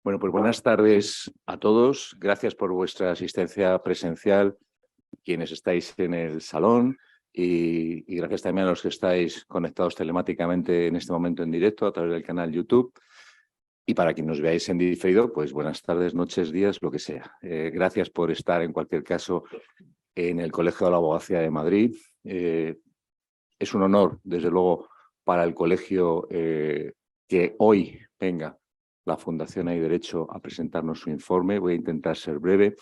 Bueno, pues buenas tardes a todos. Gracias por vuestra asistencia presencial, quienes estáis en el salón, y gracias también a los que estáis conectados telemáticamente en este momento en directo a través del canal YouTube. Y para quienes nos veáis en diferido, pues buenas tardes, noches, días, lo que sea. Gracias por estar en cualquier caso en el Colegio de la Abogacía de Madrid. Es un honor, desde luego, para el colegio que hoy venga la Fundación Hay Derecho a presentarnos su informe. Voy a intentar ser breve,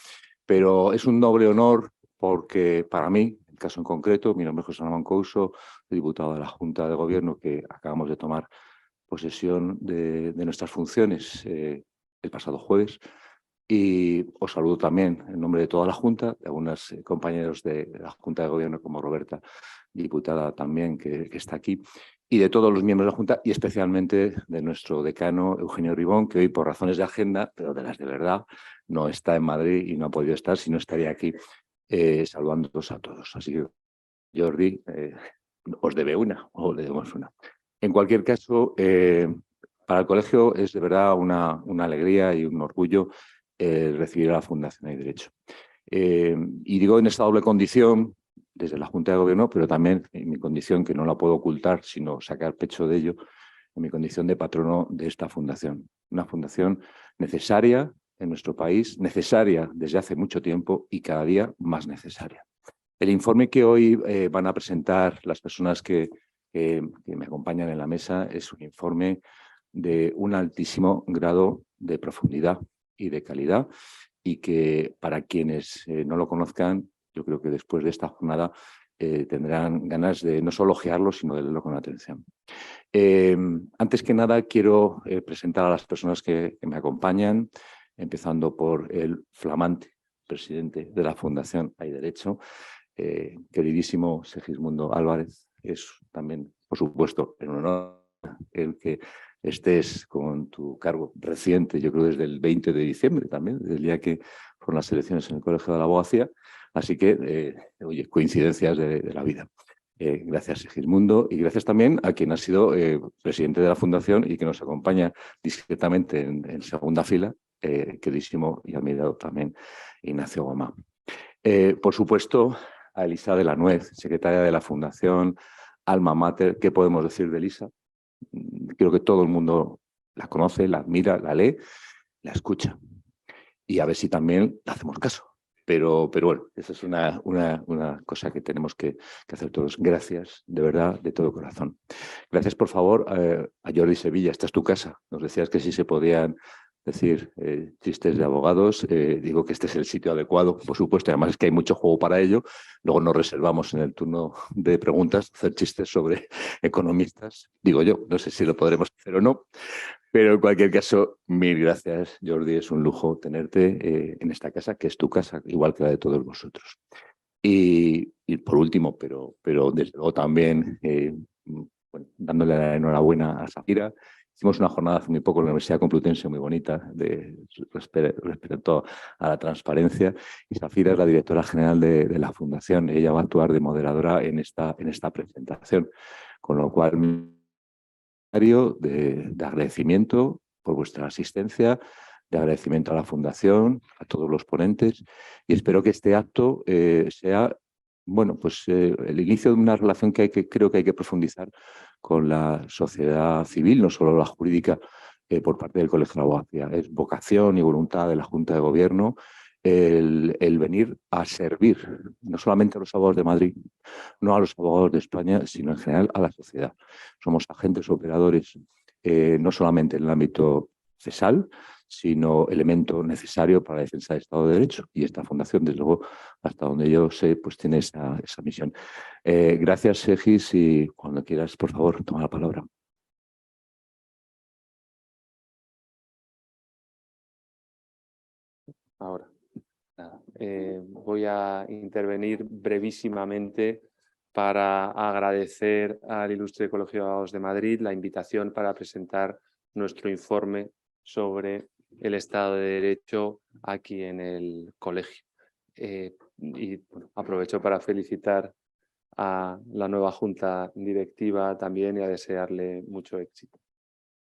pero es un doble honor porque para mí, el caso en concreto, mi nombre es José Ramón Couso, diputado de la Junta de Gobierno, que acabamos de tomar posesión de nuestras funciones el pasado jueves. Y os saludo también en nombre de toda la Junta, de algunos compañeros de la Junta de Gobierno, como Roberta, diputada también, que está aquí, y de todos los miembros de la Junta, y especialmente de nuestro decano, Eugenio Ribón, que hoy, por razones de agenda, pero de las de verdad, no está en Madrid y no ha podido estar, si no estaría aquí saludándoos a todos. Así que, Jordi, os debe una, o le debemos una. En cualquier caso, para el colegio es de verdad una alegría y un orgullo recibir a la Fundación Hay Derecho. Y digo en esta doble condición, desde la Junta de Gobierno, pero también en mi condición, que no la puedo ocultar, sino sacar pecho de ello, en mi condición de patrono de esta fundación. Una fundación necesaria en nuestro país, necesaria desde hace mucho tiempo y cada día más necesaria. El informe que hoy van a presentar las personas que me acompañan en la mesa es un informe de un altísimo grado de profundidad y de calidad, y que para quienes no lo conozcan, yo creo que después de esta jornada tendrán ganas de no solo ojearlo, sino de leerlo con atención. Antes que nada, quiero presentar a las personas que me acompañan, empezando por el flamante presidente de la Fundación Hay Derecho, queridísimo Segismundo Álvarez. Es también, por supuesto, un honor el que estés con tu cargo reciente, yo creo desde el 20 de diciembre también, desde el día que fueron las elecciones en el Colegio de la Abogacía. Así que, oye, coincidencias de la vida. Gracias, Segismundo, y gracias también a quien ha sido presidente de la Fundación y que nos acompaña discretamente en segunda fila, queridísimo y admirado también Ignacio Gomá. Por supuesto, a Elisa de la Nuez, secretaria de la Fundación, alma mater. ¿Qué podemos decir de Elisa? Creo que todo el mundo la conoce, la admira, la lee, la escucha. Y a ver si también le hacemos caso. Pero bueno, esa es una cosa que tenemos que hacer todos. Gracias, de verdad, de todo corazón. Gracias, por favor, a Jordi Sevilla. Esta es tu casa. Nos decías que si se podían decir chistes de abogados. Digo que este es el sitio adecuado, por supuesto. Además es que hay mucho juego para ello. Luego nos reservamos en el turno de preguntas hacer chistes sobre economistas. Digo yo, no sé si lo podremos hacer o no. Pero en cualquier caso, mil gracias, Jordi. Es un lujo tenerte en esta casa, que es tu casa, igual que la de todos vosotros. Y por último, pero desde luego también bueno, dándole la enhorabuena a Safira. Hicimos una jornada hace muy poco en la Universidad Complutense muy bonita respecto a la transparencia. Y Safira es la directora general de la Fundación. Ella va a actuar de moderadora en esta presentación. Con lo cual, de agradecimiento por vuestra asistencia, de agradecimiento a la Fundación, a todos los ponentes, y espero que este acto sea, bueno, pues el inicio de una relación que creo que hay que profundizar con la sociedad civil, no solo la jurídica, por parte del Colegio de la Abogacía. Es vocación y voluntad de la Junta de Gobierno el venir a servir, no solamente a los abogados de Madrid, no a los abogados de España, sino en general a la sociedad. Somos agentes operadores, no solamente en el ámbito cesal, sino elemento necesario para la defensa del Estado de Derecho. Y esta fundación, desde luego, hasta donde yo sé, pues tiene esa misión. Gracias, Segis, y cuando quieras, por favor, toma la palabra. Ahora, nada. Voy a intervenir brevísimamente para agradecer al Ilustre Colegio de Abogados de Madrid la invitación para presentar nuestro informe sobre el Estado de Derecho aquí en el colegio. Y bueno, aprovecho para felicitar a la nueva junta directiva también y a desearle mucho éxito.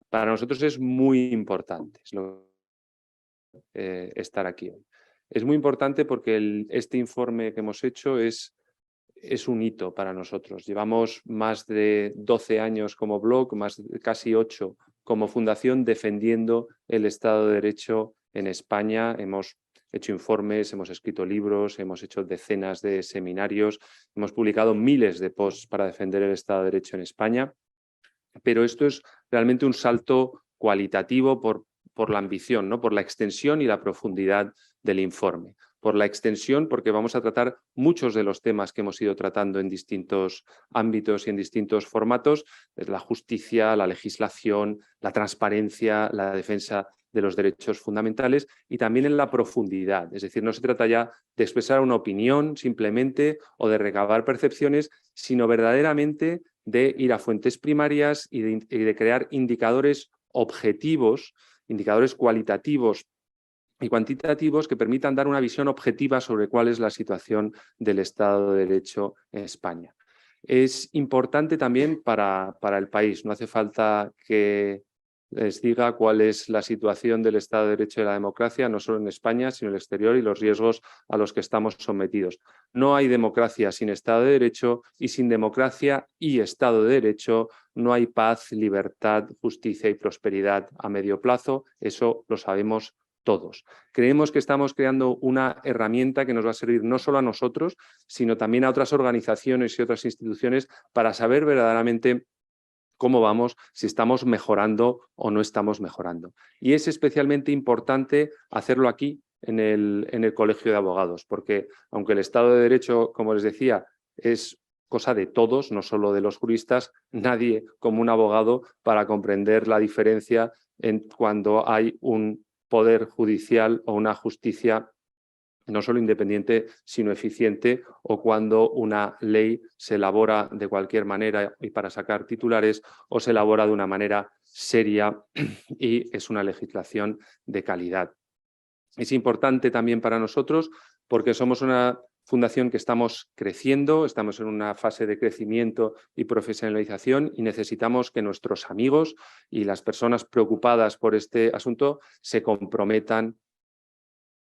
Para nosotros es muy importante, es lo estar aquí hoy. Es muy importante porque este informe que hemos hecho es un hito para nosotros. Llevamos más de 12 años como blog, casi 8 como fundación, defendiendo el Estado de Derecho en España. Hemos hecho informes, hemos escrito libros, hemos hecho decenas de seminarios, hemos publicado miles de posts para defender el Estado de Derecho en España. Pero esto es realmente un salto cualitativo por la ambición, ¿no? Por la extensión y la profundidad del informe. Por la extensión, porque vamos a tratar muchos de los temas que hemos ido tratando en distintos ámbitos y en distintos formatos, la justicia, la legislación, la transparencia, la defensa de los derechos fundamentales, y también en la profundidad. Es decir, no se trata ya de expresar una opinión simplemente o de recabar percepciones, sino verdaderamente de ir a fuentes primarias y de crear indicadores objetivos, indicadores cualitativos y cuantitativos que permitan dar una visión objetiva sobre cuál es la situación del Estado de Derecho en España. Es importante también para el país. No hace falta que les diga cuál es la situación del Estado de Derecho y la democracia, no solo en España, sino en el exterior, y los riesgos a los que estamos sometidos. No hay democracia sin Estado de Derecho, y sin democracia y Estado de Derecho no hay paz, libertad, justicia y prosperidad a medio plazo. Eso lo sabemos todos. Creemos que estamos creando una herramienta que nos va a servir no solo a nosotros, sino también a otras organizaciones y otras instituciones para saber verdaderamente cómo vamos, si estamos mejorando o no estamos mejorando. Y es especialmente importante hacerlo aquí, en el Colegio de Abogados, porque aunque el Estado de Derecho, como les decía, es cosa de todos, no solo de los juristas, nadie como un abogado para comprender la diferencia cuando hay un poder judicial o una justicia no solo independiente, sino eficiente, o cuando una ley se elabora de cualquier manera y para sacar titulares, o se elabora de una manera seria y es una legislación de calidad. Es importante también para nosotros porque somos una fundación que estamos creciendo, estamos en una fase de crecimiento y profesionalización, y necesitamos que nuestros amigos y las personas preocupadas por este asunto se comprometan.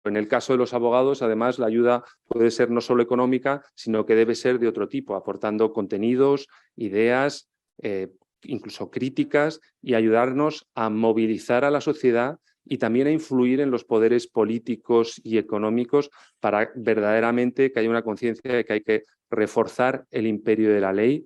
En el caso de los abogados, además, la ayuda puede ser no solo económica, sino que debe ser de otro tipo, aportando contenidos, ideas, incluso críticas, y ayudarnos a movilizar a la sociedad y también a influir en los poderes políticos y económicos para verdaderamente que haya una conciencia de que hay que reforzar el imperio de la ley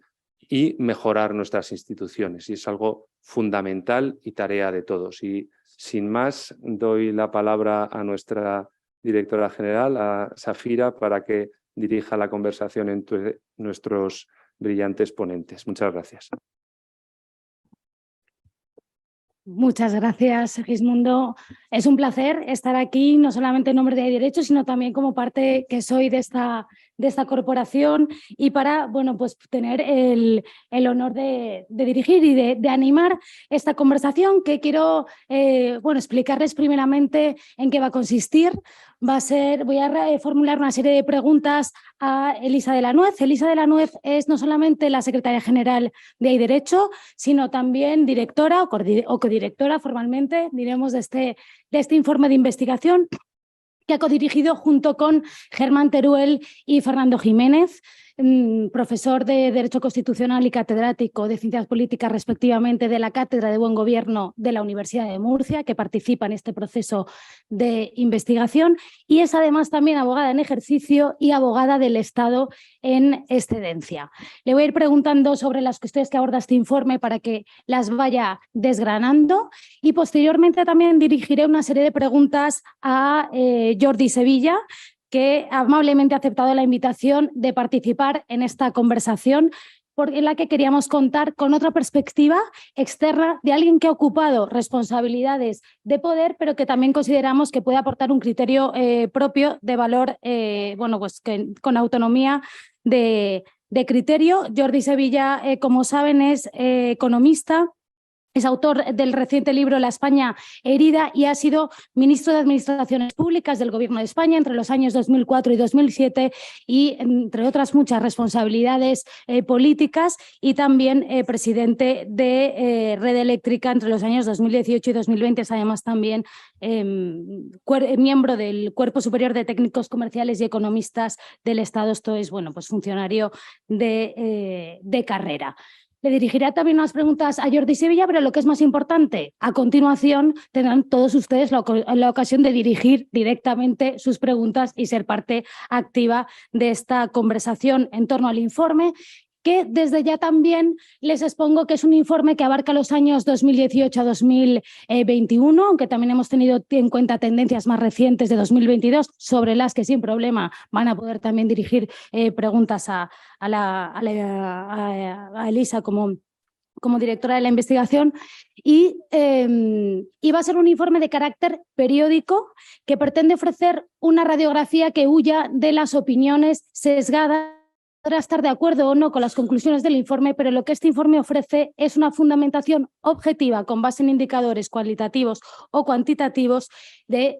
y mejorar nuestras instituciones. Y es algo fundamental y tarea de todos. Y sin más, doy la palabra a nuestra directora general, a Safira, para que dirija la conversación entre nuestros brillantes ponentes. Muchas gracias. Muchas gracias, Segismundo. Es un placer estar aquí, no solamente en nombre de Derecho, sino también como parte que soy de esta corporación, y para pues tener el honor de dirigir y de animar esta conversación, que quiero explicarles primeramente en qué va a consistir. Voy a formular una serie de preguntas a Elisa de la Nuez. Elisa de la Nuez es no solamente la secretaria general de Hay Derecho, sino también directora o codirectora formalmente, diremos, de este informe de investigación que ha codirigido junto con Germán Teruel y Fernando Jiménez, profesor de Derecho Constitucional y catedrático de Ciencias Políticas, respectivamente, de la Cátedra de Buen Gobierno de la Universidad de Murcia, que participa en este proceso de investigación, y es además también abogada en ejercicio y abogada del Estado en excedencia. Le voy a ir preguntando sobre las cuestiones que aborda este informe para que las vaya desgranando, y posteriormente también dirigiré una serie de preguntas a Jordi Sevilla, que amablemente ha aceptado la invitación de participar en esta conversación, en la que queríamos contar con otra perspectiva externa de alguien que ha ocupado responsabilidades de poder, pero que también consideramos que puede aportar un criterio propio de valor, con autonomía de criterio. Jordi Sevilla, como saben, es economista, Es autor del reciente libro La España herida y ha sido ministro de Administraciones Públicas del Gobierno de España entre los años 2004 y 2007 y, entre otras muchas responsabilidades políticas, y también presidente de Red Eléctrica entre los años 2018 y 2020. Es además también miembro del Cuerpo Superior de Técnicos Comerciales y Economistas del Estado. Esto es, bueno, pues funcionario de carrera. Le dirigiré también unas preguntas a Jordi Sevilla, pero lo que es más importante, a continuación tendrán todos ustedes la ocasión de dirigir directamente sus preguntas y ser parte activa de esta conversación en torno al informe, que desde ya también les expongo que es un informe que abarca los años 2018 a 2021, aunque también hemos tenido en cuenta tendencias más recientes de 2022, sobre las que sin problema van a poder también dirigir preguntas a Elisa como directora de la investigación, y va a ser un informe de carácter periódico que pretende ofrecer una radiografía que huya de las opiniones sesgadas. Podrá estar de acuerdo o no con las conclusiones del informe, pero lo que este informe ofrece es una fundamentación objetiva con base en indicadores cualitativos o cuantitativos de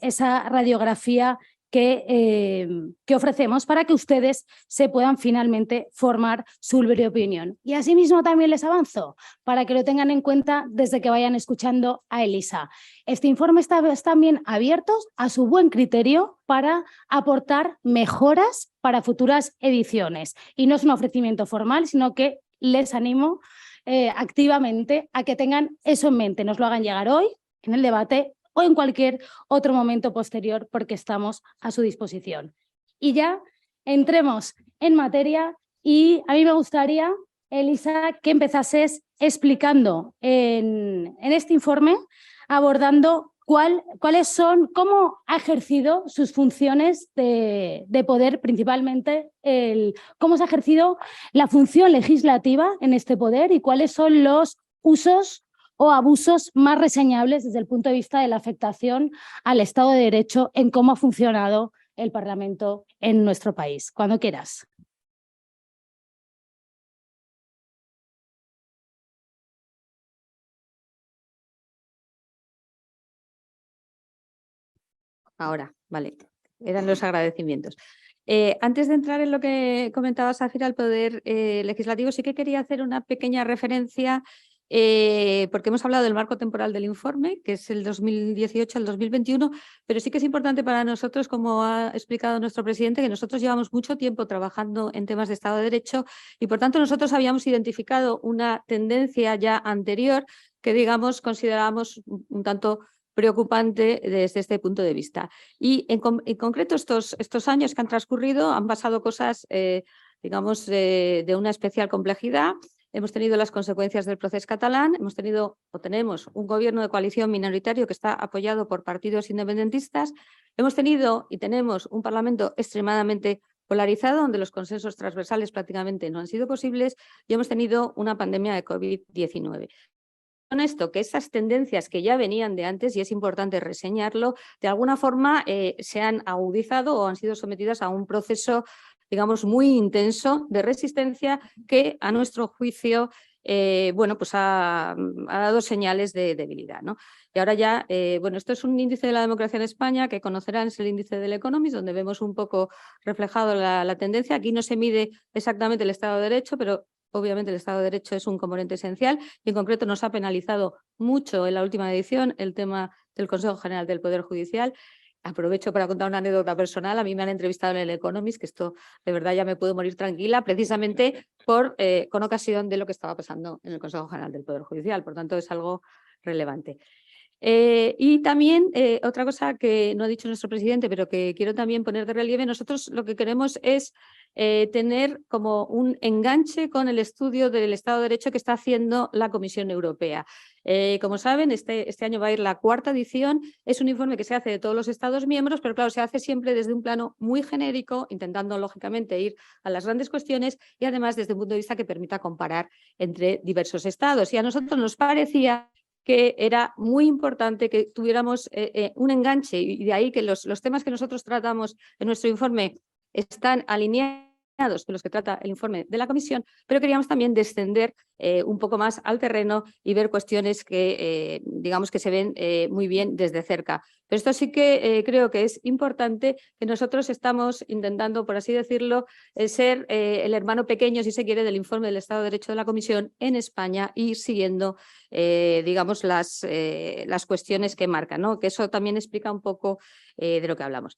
esa radiografía que ofrecemos para que ustedes se puedan finalmente formar su libre opinión. Y asimismo también les avanzo para que lo tengan en cuenta desde que vayan escuchando a Elisa. Este informe está también abierto a su buen criterio para aportar mejoras para futuras ediciones. Y no es un ofrecimiento formal, sino que les animo activamente a que tengan eso en mente. Nos lo hagan llegar hoy en el debate o en cualquier otro momento posterior, porque estamos a su disposición. Y ya entremos en materia, y a mí me gustaría, Elisa, que empezases explicando en este informe, abordando cuáles son, cómo ha ejercido sus funciones de poder, principalmente cómo se ha ejercido la función legislativa en este poder y cuáles son los usos o abusos más reseñables desde el punto de vista de la afectación al Estado de Derecho en cómo ha funcionado el Parlamento en nuestro país. Cuando quieras. Ahora, vale, eran los agradecimientos. Antes de entrar en lo que comentaba Safira, al Poder Legislativo, sí que quería hacer una pequeña referencia, porque hemos hablado del marco temporal del informe, que es el 2018 al 2021, pero sí que es importante para nosotros, como ha explicado nuestro presidente, que nosotros llevamos mucho tiempo trabajando en temas de Estado de Derecho y, por tanto, nosotros habíamos identificado una tendencia ya anterior que, digamos, considerábamos un tanto preocupante desde este punto de vista. Y en concreto estos años que han transcurrido han pasado cosas, digamos, de una especial complejidad. Hemos tenido las consecuencias del proceso catalán, hemos tenido o tenemos un gobierno de coalición minoritario que está apoyado por partidos independentistas, hemos tenido y tenemos un Parlamento extremadamente polarizado, donde los consensos transversales prácticamente no han sido posibles, y hemos tenido una pandemia de COVID-19. Con esto, que esas tendencias que ya venían de antes, y es importante reseñarlo, de alguna forma se han agudizado o han sido sometidas a un proceso, digamos, muy intenso de resistencia que, a nuestro juicio, bueno, pues ha dado señales de debilidad, ¿no? Y ahora ya, bueno, esto es un índice de la democracia en España que conocerán, es el índice del Economist, donde vemos un poco reflejado la tendencia. Aquí no se mide exactamente el Estado de Derecho, pero obviamente el Estado de Derecho es un componente esencial y en concreto nos ha penalizado mucho en la última edición el tema del Consejo General del Poder Judicial. Aprovecho para contar una anécdota personal. A mí me han entrevistado en el Economist, que esto de verdad ya me puedo morir tranquila, precisamente con ocasión de lo que estaba pasando en el Consejo General del Poder Judicial. Por tanto, es algo relevante. Y también otra cosa que no ha dicho nuestro presidente, pero que quiero también poner de relieve, nosotros lo que queremos es tener como un enganche con el estudio del Estado de Derecho que está haciendo la Comisión Europea. Como saben, este año va a ir la cuarta edición. Es un informe que se hace de todos los Estados miembros, pero claro, se hace siempre desde un plano muy genérico, intentando lógicamente ir a las grandes cuestiones y además desde un punto de vista que permita comparar entre diversos estados. Y a nosotros nos parecía que era muy importante que tuviéramos un enganche, y de ahí que los temas que nosotros tratamos en nuestro informe están alineados que los que trata el informe de la comisión, pero queríamos también descender un poco más al terreno y ver cuestiones que, digamos, que se ven muy bien desde cerca. Pero esto sí que creo que es importante, que nosotros estamos intentando, por así decirlo, ser el hermano pequeño, si se quiere, del informe del Estado de Derecho de la Comisión en España y siguiendo, digamos, las cuestiones que marcan, ¿no? Que eso también explica un poco de lo que hablamos.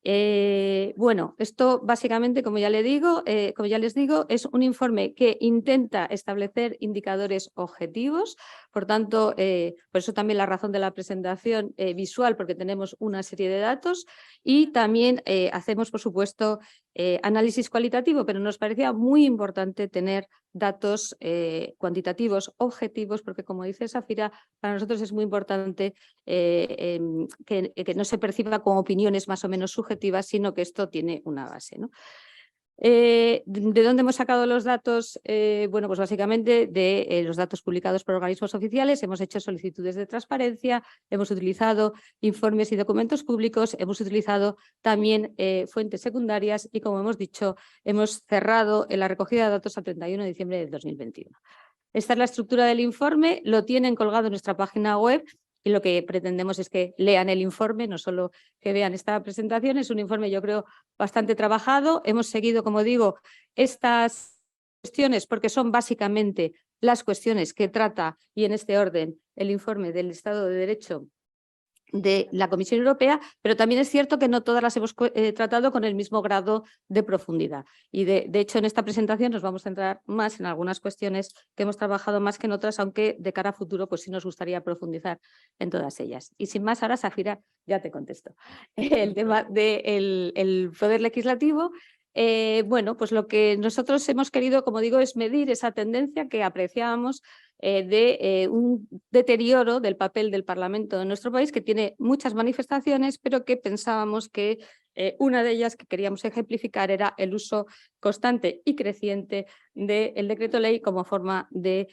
Bueno, esto básicamente, como ya les digo, es un informe que intenta establecer indicadores objetivos, por tanto, por eso también la razón de la presentación visual, porque tenemos una serie de datos y también hacemos, por supuesto, análisis cualitativo, pero nos parecía muy importante tener datos cuantitativos objetivos, porque como dice Safira, para nosotros es muy importante que no se perciba como opiniones más o menos subjetivas, sino que esto tiene una base, ¿no? ¿De dónde hemos sacado los datos? Bueno, pues básicamente de los datos publicados por organismos oficiales. Hemos hecho solicitudes de transparencia, hemos utilizado informes y documentos públicos, hemos utilizado también fuentes secundarias y, como hemos dicho, hemos cerrado la recogida de datos a 31 de diciembre de 2021. Esta es la estructura del informe, lo tienen colgado en nuestra página web y lo que pretendemos es que lean el informe, no solo que vean esta presentación. Es un informe, yo creo, bastante trabajado. Hemos seguido, como digo, estas cuestiones porque son básicamente las cuestiones que trata, y en este orden, el informe del Estado de Derecho de la Comisión Europea, pero también es cierto que no todas las hemos tratado con el mismo grado de profundidad. Y de hecho, en esta presentación nos vamos a centrar más en algunas cuestiones que hemos trabajado más que en otras, aunque de cara a futuro pues sí nos gustaría profundizar en todas ellas. Y sin más, ahora, Safira, ya te contesto. El tema del poder legislativo. Bueno, pues lo que nosotros hemos querido, como digo, es medir esa tendencia que apreciábamos de un deterioro del papel del Parlamento de nuestro país, que tiene muchas manifestaciones, pero que pensábamos que una de ellas que queríamos ejemplificar era el uso constante y creciente del decreto ley como forma de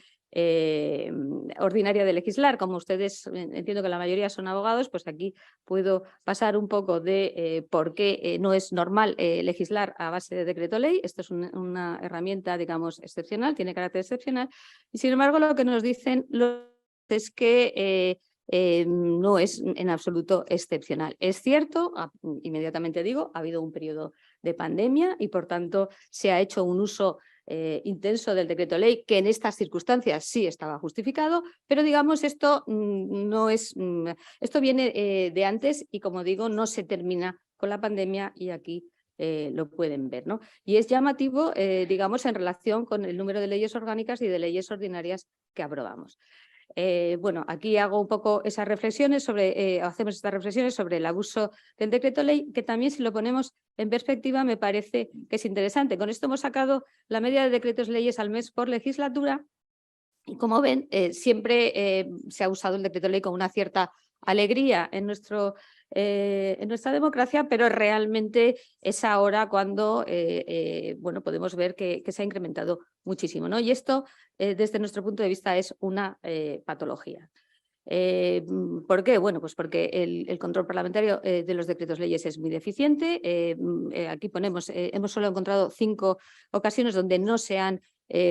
ordinaria de legislar. Como ustedes, entiendo que la mayoría son abogados, pues aquí puedo pasar un poco de por qué no es normal legislar a base de decreto ley. Esto es una herramienta, digamos, excepcional, tiene carácter excepcional, y sin embargo lo que nos dicen es que no es en absoluto excepcional. Es cierto, inmediatamente digo, ha habido un periodo de pandemia y por tanto se ha hecho un uso intenso del decreto ley, que en estas circunstancias sí estaba justificado, pero digamos esto no es, esto viene de antes y, como digo, no se termina con la pandemia, y aquí lo pueden ver, ¿no? Y es llamativo, digamos, en relación con el número de leyes orgánicas y de leyes ordinarias que aprobamos. Bueno, aquí hago un poco esas reflexiones sobre, hacemos estas reflexiones sobre el abuso del decreto ley, que también, si lo ponemos en perspectiva, me parece que es interesante. Con esto hemos sacado la media de decretos leyes al mes por legislatura y, como ven, siempre se ha usado el decreto ley con una cierta alegría en nuestra democracia, pero realmente es ahora cuando bueno, podemos ver que se ha incrementado muchísimo, ¿no? Y esto, desde nuestro punto de vista, es una patología. ¿Por qué? Bueno, pues porque el control parlamentario de los decretos leyes es muy deficiente. Aquí ponemos, hemos solo encontrado 5 ocasiones donde no se han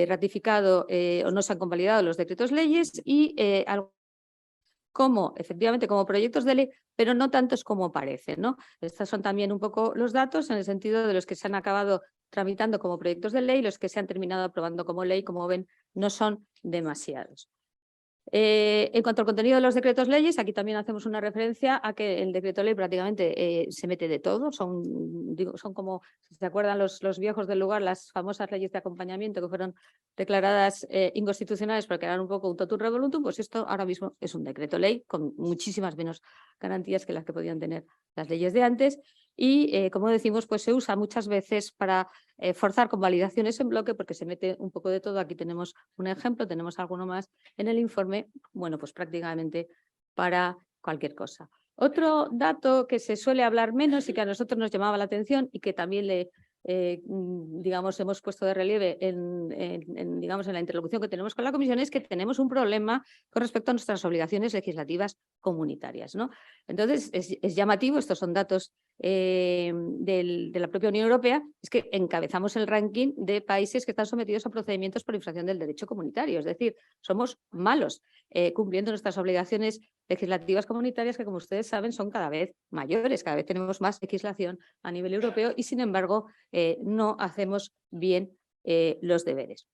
ratificado o no se han convalidado los decretos leyes, y efectivamente como proyectos de ley, pero no tantos como parecen, ¿no? Estos son también un poco los datos, en el sentido de los que se han acabado tramitando como proyectos de ley, los que se han terminado aprobando como ley, como ven, no son demasiados. En cuanto al contenido de los decretos leyes, aquí también hacemos una referencia a que el decreto ley prácticamente se mete de todo. Son como, si se acuerdan los viejos del lugar, las famosas leyes de acompañamiento que fueron declaradas inconstitucionales porque eran un poco un totum revolutum. Pues esto ahora mismo es un decreto ley con muchísimas menos garantías que las que podían tener las leyes de antes, y como decimos, pues se usa muchas veces para forzar convalidaciones en bloque, porque se mete un poco de todo. Aquí tenemos un ejemplo, tenemos alguno más en el informe. Bueno, pues prácticamente para cualquier cosa. Otro dato que se suele hablar menos y que a nosotros nos llamaba la atención, y que también le digamos, hemos puesto de relieve digamos, en la interlocución que tenemos con la Comisión es que tenemos un problema con respecto a nuestras obligaciones legislativas comunitarias, ¿no? Entonces, es llamativo, estos son datos de la propia Unión Europea, es que encabezamos el ranking de países que están sometidos a procedimientos por infracción del derecho comunitario, es decir, somos malos cumpliendo nuestras obligaciones legislativas comunitarias que, como ustedes saben, son cada vez mayores, cada vez tenemos más legislación a nivel europeo y, sin embargo, no hacemos bien los deberes.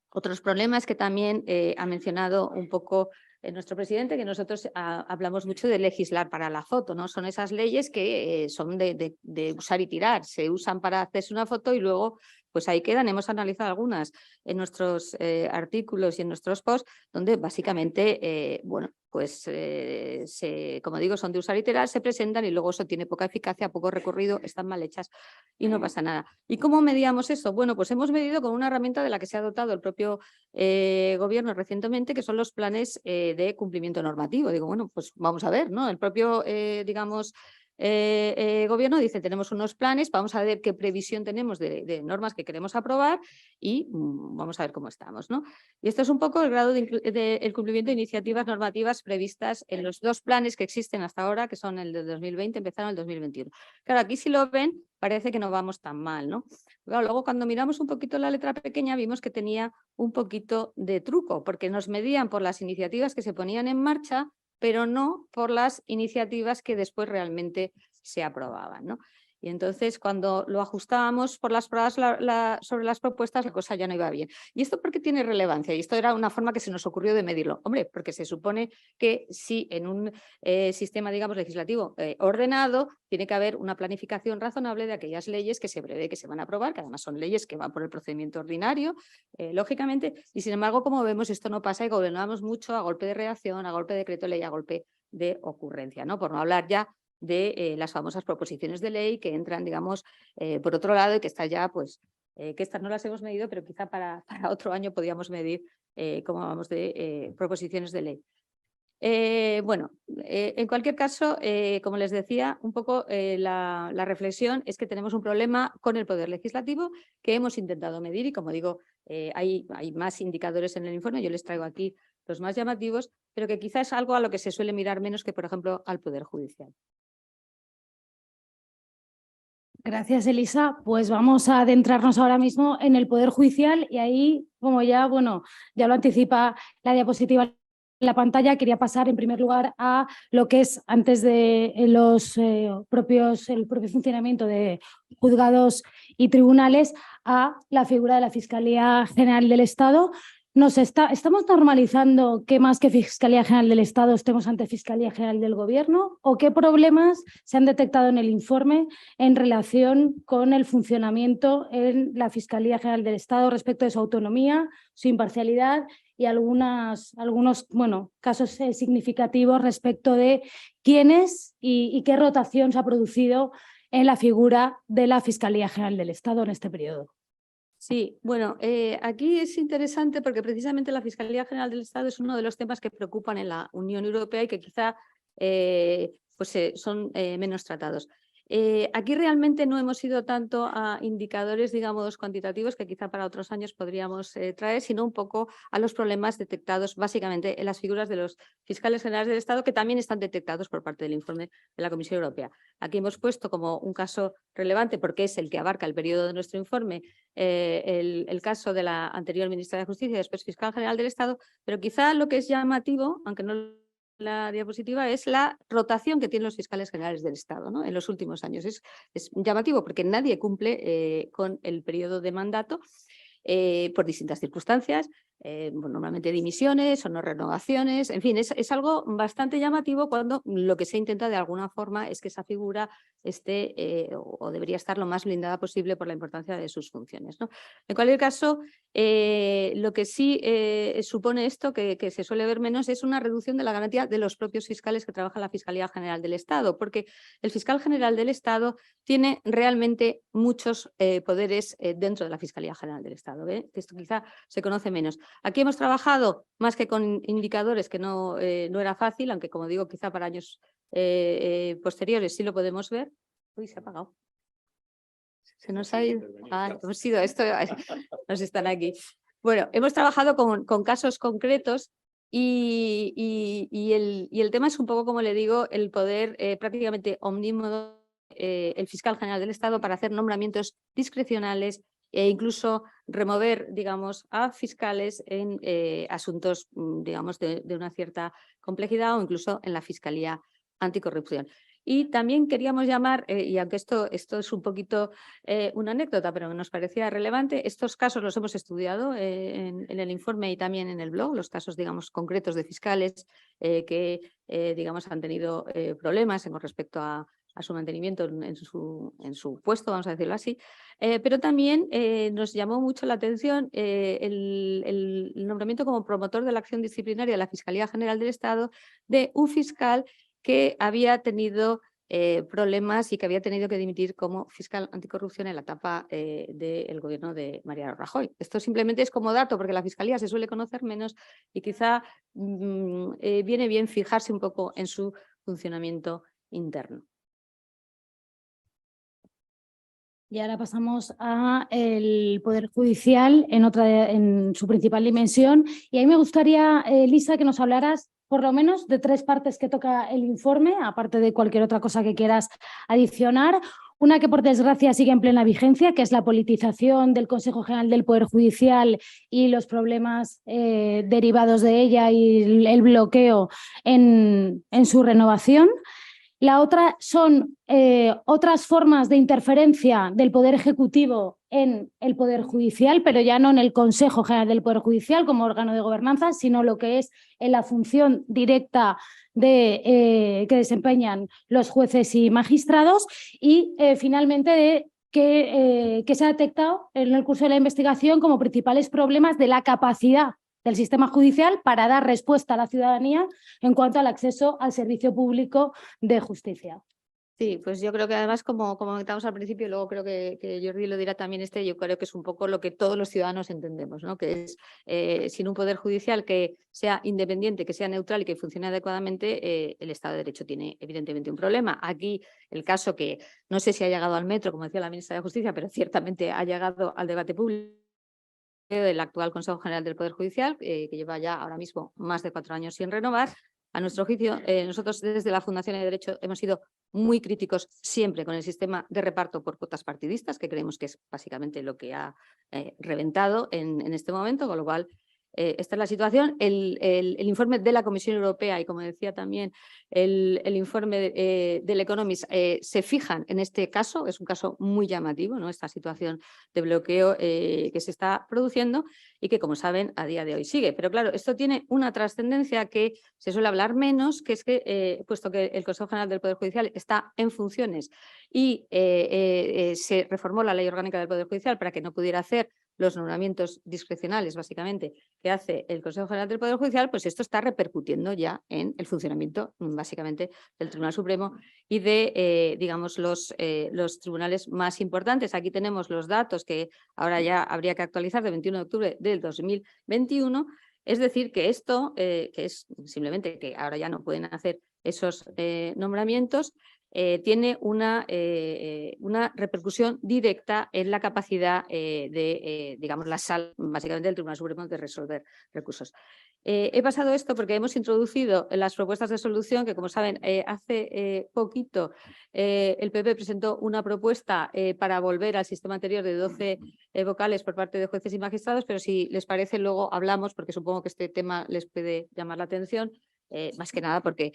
Otros problemas que también ha mencionado un poco nuestro presidente, que nosotros hablamos mucho de legislar para la foto, ¿no? Son esas leyes que son de usar y tirar, se usan para hacerse una foto y luego pues ahí quedan. Hemos analizado algunas en nuestros artículos y en nuestros posts, donde básicamente, bueno, pues como digo, son de usar y tirar, se presentan y luego eso tiene poca eficacia, poco recorrido, están mal hechas y no pasa nada. ¿Y cómo mediamos eso? Bueno, pues hemos medido con una herramienta de la que se ha dotado el propio gobierno recientemente, que son los planes de cumplimiento normativo. Digo, bueno, pues vamos a ver, ¿no? El propio, digamos, gobierno dice, tenemos unos planes, vamos a ver qué previsión tenemos de normas que queremos aprobar y vamos a ver cómo estamos, ¿no? Y esto es un poco el grado del cumplimiento de iniciativas normativas previstas en los dos planes que existen hasta ahora, que son el de 2020, empezaron el 2021. Claro, aquí si lo ven, parece que no vamos tan mal, ¿no? Claro, luego cuando miramos un poquito la letra pequeña vimos que tenía un poquito de truco, porque nos medían por las iniciativas que se ponían en marcha, pero no por las iniciativas que después realmente se aprobaban, ¿no? Y entonces, cuando lo ajustábamos por las pruebas sobre las propuestas, la cosa ya no iba bien. ¿Y esto por qué tiene relevancia? Y esto era una forma que se nos ocurrió de medirlo. Hombre, porque se supone que si en un sistema, digamos, legislativo ordenado, tiene que haber una planificación razonable de aquellas leyes que se prevé que se van a aprobar, que además son leyes que van por el procedimiento ordinario, lógicamente, y sin embargo, como vemos, esto no pasa y gobernamos mucho a golpe de reacción, a golpe de decreto ley, a golpe de ocurrencia, ¿no? Por no hablar ya de las famosas proposiciones de ley que entran, digamos, por otro lado y que estas ya, pues, que estas no las hemos medido, pero quizá para otro año podríamos medir cómo vamos de proposiciones de ley. Bueno, en cualquier caso, como les decía, un poco la reflexión es que tenemos un problema con el Poder Legislativo que hemos intentado medir y, como digo, hay más indicadores en el informe, yo les traigo aquí los más llamativos, pero que quizás es algo a lo que se suele mirar menos que, por ejemplo, al Poder Judicial. Gracias, Elisa. Pues vamos a adentrarnos ahora mismo en el Poder Judicial y ahí, como ya, bueno, ya lo anticipa la diapositiva en la pantalla, quería pasar en primer lugar a lo que es antes de el propio funcionamiento de juzgados y tribunales a la figura de la Fiscalía General del Estado. ¿Estamos normalizando que más que Fiscalía General del Estado estemos ante Fiscalía General del Gobierno? ¿O qué problemas se han detectado en el informe en relación con el funcionamiento en la Fiscalía General del Estado respecto de su autonomía, su imparcialidad y algunos casos significativos respecto de quiénes y qué rotación se ha producido en la figura de la Fiscalía General del Estado en este periodo? Sí, bueno, aquí es interesante porque precisamente la Fiscalía General del Estado es uno de los temas que preocupan en la Unión Europea y que quizá son menos tratados. Aquí realmente no hemos ido tanto a indicadores, digamos, cuantitativos que quizá para otros años podríamos traer, sino un poco a los problemas detectados básicamente en las figuras de los fiscales generales del Estado, que también están detectados por parte del informe de la Comisión Europea. Aquí hemos puesto como un caso relevante, porque es el que abarca el periodo de nuestro informe, el caso de la anterior ministra de Justicia y después fiscal general del Estado, pero quizá lo que es llamativo, aunque no la diapositiva, es la rotación que tienen los fiscales generales del Estado, ¿no? En los últimos años. Es llamativo porque nadie cumple con el periodo de mandato por distintas circunstancias, normalmente dimisiones o no renovaciones, en fin, es algo bastante llamativo cuando lo que se intenta de alguna forma es que esa figura esté o debería estar lo más blindada posible por la importancia de sus funciones, ¿no? En cualquier caso, lo que sí supone esto, que se suele ver menos, es una reducción de la garantía de los propios fiscales que trabajan en la Fiscalía General del Estado, porque el fiscal general del Estado tiene realmente muchos poderes dentro de la Fiscalía General del Estado, que esto quizá se conoce menos. Aquí hemos trabajado más que con indicadores, que no era fácil, aunque como digo, quizá para años posteriores sí lo podemos ver. Uy, se ha apagado. Se nos ha ido. Hemos sido esto, nos están aquí. Bueno, hemos trabajado con casos concretos y el tema es un poco, como le digo, el poder prácticamente omnímodo el fiscal general del Estado para hacer nombramientos discrecionales e incluso remover, digamos, a fiscales en asuntos, digamos, de una cierta complejidad o incluso en la Fiscalía Anticorrupción. Y también queríamos llamar, y aunque esto es un poquito una anécdota, pero nos parecía relevante, estos casos los hemos estudiado en el informe y también en el blog, los casos, digamos, concretos de fiscales que, digamos, han tenido problemas con respecto a su mantenimiento en su puesto, vamos a decirlo así, pero también nos llamó mucho la atención el nombramiento como promotor de la acción disciplinaria de la Fiscalía General del Estado de un fiscal que había tenido problemas y que había tenido que dimitir como fiscal anticorrupción en la etapa del gobierno de Mariano Rajoy. Esto simplemente es como dato, porque la Fiscalía se suele conocer menos y quizá viene bien fijarse un poco en su funcionamiento interno. Y ahora pasamos al Poder Judicial en su principal dimensión. Y ahí me gustaría, Lisa, que nos hablaras por lo menos de 3 partes que toca el informe, aparte de cualquier otra cosa que quieras adicionar. Una que por desgracia sigue en plena vigencia, que es la politización del Consejo General del Poder Judicial y los problemas derivados de ella y el bloqueo en su renovación. La otra son otras formas de interferencia del Poder Ejecutivo en el Poder Judicial, pero ya no en el Consejo General del Poder Judicial como órgano de gobernanza, sino lo que es en la función directa que desempeñan los jueces y magistrados. Y finalmente que se ha detectado en el curso de la investigación como principales problemas de la capacidad del sistema judicial para dar respuesta a la ciudadanía en cuanto al acceso al servicio público de justicia. Sí, pues yo creo que además, como comentamos al principio, y luego creo que Jordi lo dirá también, yo creo que es un poco lo que todos los ciudadanos entendemos, ¿no? Que es sin un poder judicial que sea independiente, que sea neutral y que funcione adecuadamente, el Estado de Derecho tiene evidentemente un problema. Aquí el caso que no sé si ha llegado al metro, como decía la ministra de Justicia, pero ciertamente ha llegado al debate público del actual Consejo General del Poder Judicial, que lleva ya ahora mismo más de 4 años sin renovar. A nuestro juicio, nosotros desde la Fundación de Derecho hemos sido muy críticos siempre con el sistema de reparto por cuotas partidistas, que creemos que es básicamente lo que ha reventado en este momento, con lo cual esta es la situación. El informe de la Comisión Europea y, como decía también, el informe del Economist se fijan en este caso, es un caso muy llamativo, ¿no? Esta situación de bloqueo que se está produciendo y que, como saben, a día de hoy sigue. Pero claro, esto tiene una trascendencia que se suele hablar menos, que es que, puesto que el Consejo General del Poder Judicial está en funciones y se reformó la Ley Orgánica del Poder Judicial para que no pudiera hacer los nombramientos discrecionales, básicamente, que hace el Consejo General del Poder Judicial, pues esto está repercutiendo ya en el funcionamiento, básicamente, del Tribunal Supremo y de, digamos, los tribunales más importantes. Aquí tenemos los datos que ahora ya habría que actualizar del 21 de octubre del 2021. Es decir, que esto, que es simplemente que ahora ya no pueden hacer esos nombramientos, tiene una repercusión directa en la capacidad digamos, la sala, básicamente, del Tribunal Supremo de resolver recursos. He pasado esto porque hemos introducido en las propuestas de solución que, como saben, hace poquito el PP presentó una propuesta para volver al sistema anterior de 12 vocales por parte de jueces y magistrados, pero si les parece luego hablamos, porque supongo que este tema les puede llamar la atención. Más que nada porque,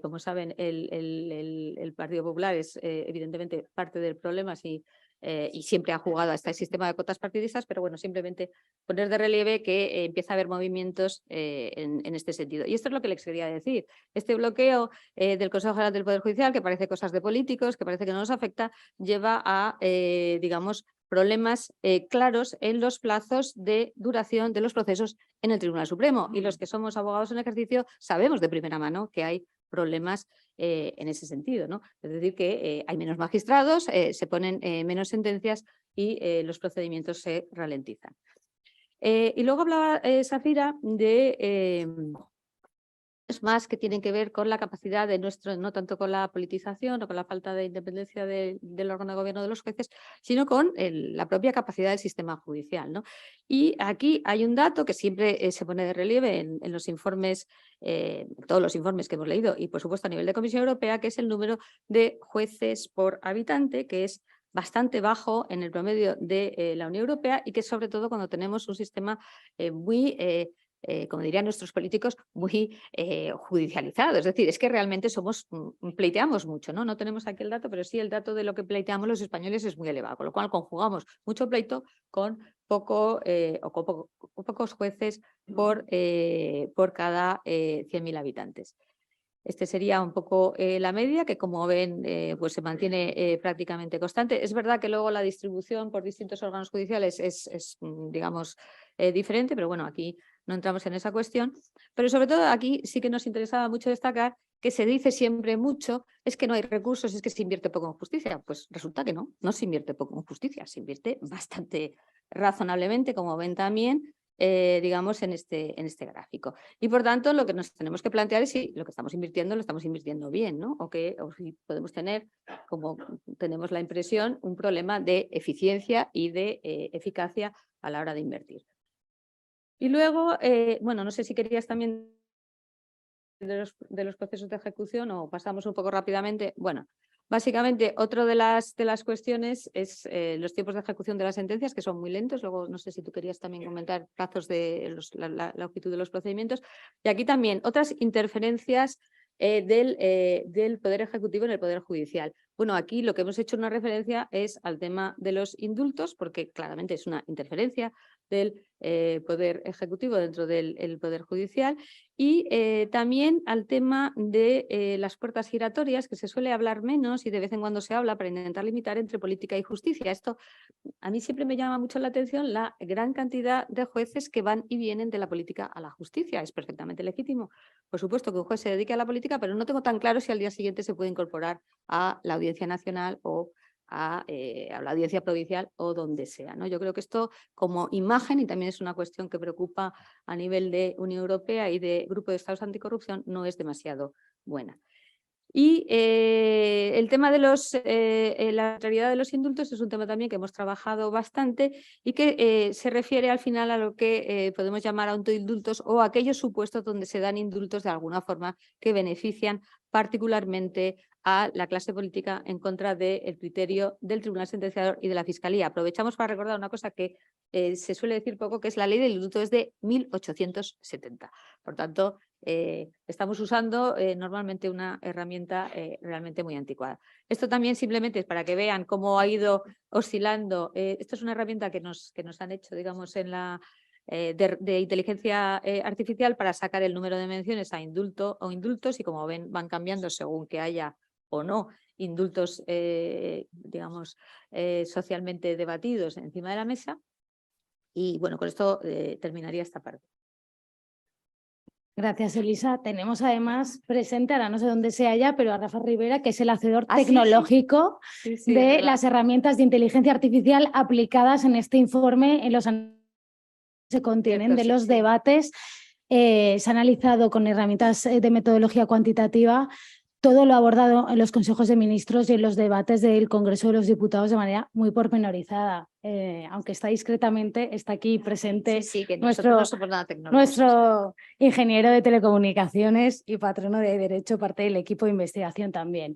como saben, el Partido Popular es evidentemente parte del problema y siempre ha jugado a este sistema de cuotas partidistas, pero bueno, simplemente poner de relieve que empieza a haber movimientos en este sentido. Y esto es lo que les quería decir. Este bloqueo del Consejo General del Poder Judicial, que parece cosas de políticos, que parece que no nos afecta, lleva a, digamos, problemas claros en los plazos de duración de los procesos en el Tribunal Supremo. Y los que somos abogados en ejercicio sabemos de primera mano que hay problemas en ese sentido, ¿no? Es decir, que hay menos magistrados, se ponen menos sentencias y los procedimientos se ralentizan. Y luego hablaba Safira de más que tienen que ver con la capacidad de no tanto con la politización o con la falta de independencia del órgano de gobierno de los jueces, sino con la propia capacidad del sistema judicial, ¿no? Y aquí hay un dato que siempre se pone de relieve en los informes, todos los informes que hemos leído y por supuesto a nivel de Comisión Europea, que es el número de jueces por habitante, que es bastante bajo en el promedio de la Unión Europea y que sobre todo cuando tenemos un sistema muy como dirían nuestros políticos, muy judicializado. Es decir, es que realmente pleiteamos mucho, ¿no? No tenemos aquí el dato, pero sí el dato de lo que pleiteamos los españoles es muy elevado, con lo cual conjugamos mucho pleito con pocos jueces por cada 100.000 habitantes. Este sería un poco la media, que como ven pues se mantiene prácticamente constante. Es verdad que luego la distribución por distintos órganos judiciales es digamos, diferente, pero bueno, aquí no entramos en esa cuestión. Pero sobre todo aquí sí que nos interesaba mucho destacar que se dice siempre mucho, es que no hay recursos, es que se invierte poco en justicia. Pues resulta que no se invierte poco en justicia, se invierte bastante razonablemente, como ven también, digamos, en este gráfico. Y por tanto, lo que nos tenemos que plantear es si lo que estamos invirtiendo lo estamos invirtiendo bien, ¿no? O si podemos tener, como tenemos la impresión, un problema de eficiencia y de eficacia a la hora de invertir. Y luego, bueno, no sé si querías también de los procesos de ejecución o pasamos un poco rápidamente. Bueno, básicamente, otra de las cuestiones es los tiempos de ejecución de las sentencias, que son muy lentos. Luego, no sé si tú querías también comentar plazos de la longitud de los procedimientos. Y aquí también otras interferencias del Poder Ejecutivo en el Poder Judicial. Bueno, aquí lo que hemos hecho una referencia es al tema de los indultos, porque claramente es una interferencia del Poder Ejecutivo dentro del Poder Judicial, y también al tema de las puertas giratorias, que se suele hablar menos y de vez en cuando se habla para intentar limitar entre política y justicia. Esto a mí siempre me llama mucho la atención, la gran cantidad de jueces que van y vienen de la política a la justicia. Es perfectamente legítimo, por supuesto, que un juez se dedique a la política, pero no tengo tan claro si al día siguiente se puede incorporar a la Audiencia Nacional o a la Audiencia Provincial o donde sea, ¿no? Yo creo que esto como imagen, y también es una cuestión que preocupa a nivel de Unión Europea y de Grupo de Estados Anticorrupción, no es demasiado buena. Y el tema de la arbitrariedad de los indultos es un tema también que hemos trabajado bastante y que se refiere al final a lo que podemos llamar autoindultos o aquellos supuestos donde se dan indultos de alguna forma que benefician particularmente a la clase política en contra del criterio del Tribunal Sentenciador y de la Fiscalía. Aprovechamos para recordar una cosa que se suele decir poco, que es la ley del indulto es de 1870. Por tanto, estamos usando normalmente una herramienta realmente muy anticuada. Esto también simplemente es para que vean cómo ha ido oscilando. Esto es una herramienta que nos han hecho, digamos, en la de inteligencia artificial para sacar el número de menciones a indulto o indultos, y como ven van cambiando según que haya o no indultos, digamos, socialmente debatidos encima de la mesa. Y bueno, con esto terminaría esta parte. Gracias, Elisa. Tenemos además presente, ahora no sé dónde sea ya, pero a Rafa Rivera, que es el hacedor tecnológico de las herramientas de inteligencia artificial aplicadas en este informe, en los se contienen de los debates. Se ha analizado con herramientas de metodología cuantitativa todo lo abordado en los consejos de ministros y en los debates del Congreso de los Diputados de manera muy pormenorizada. Aunque está discretamente, está aquí presente que nuestro ingeniero de telecomunicaciones y patrono de Derecho, parte del equipo de investigación también.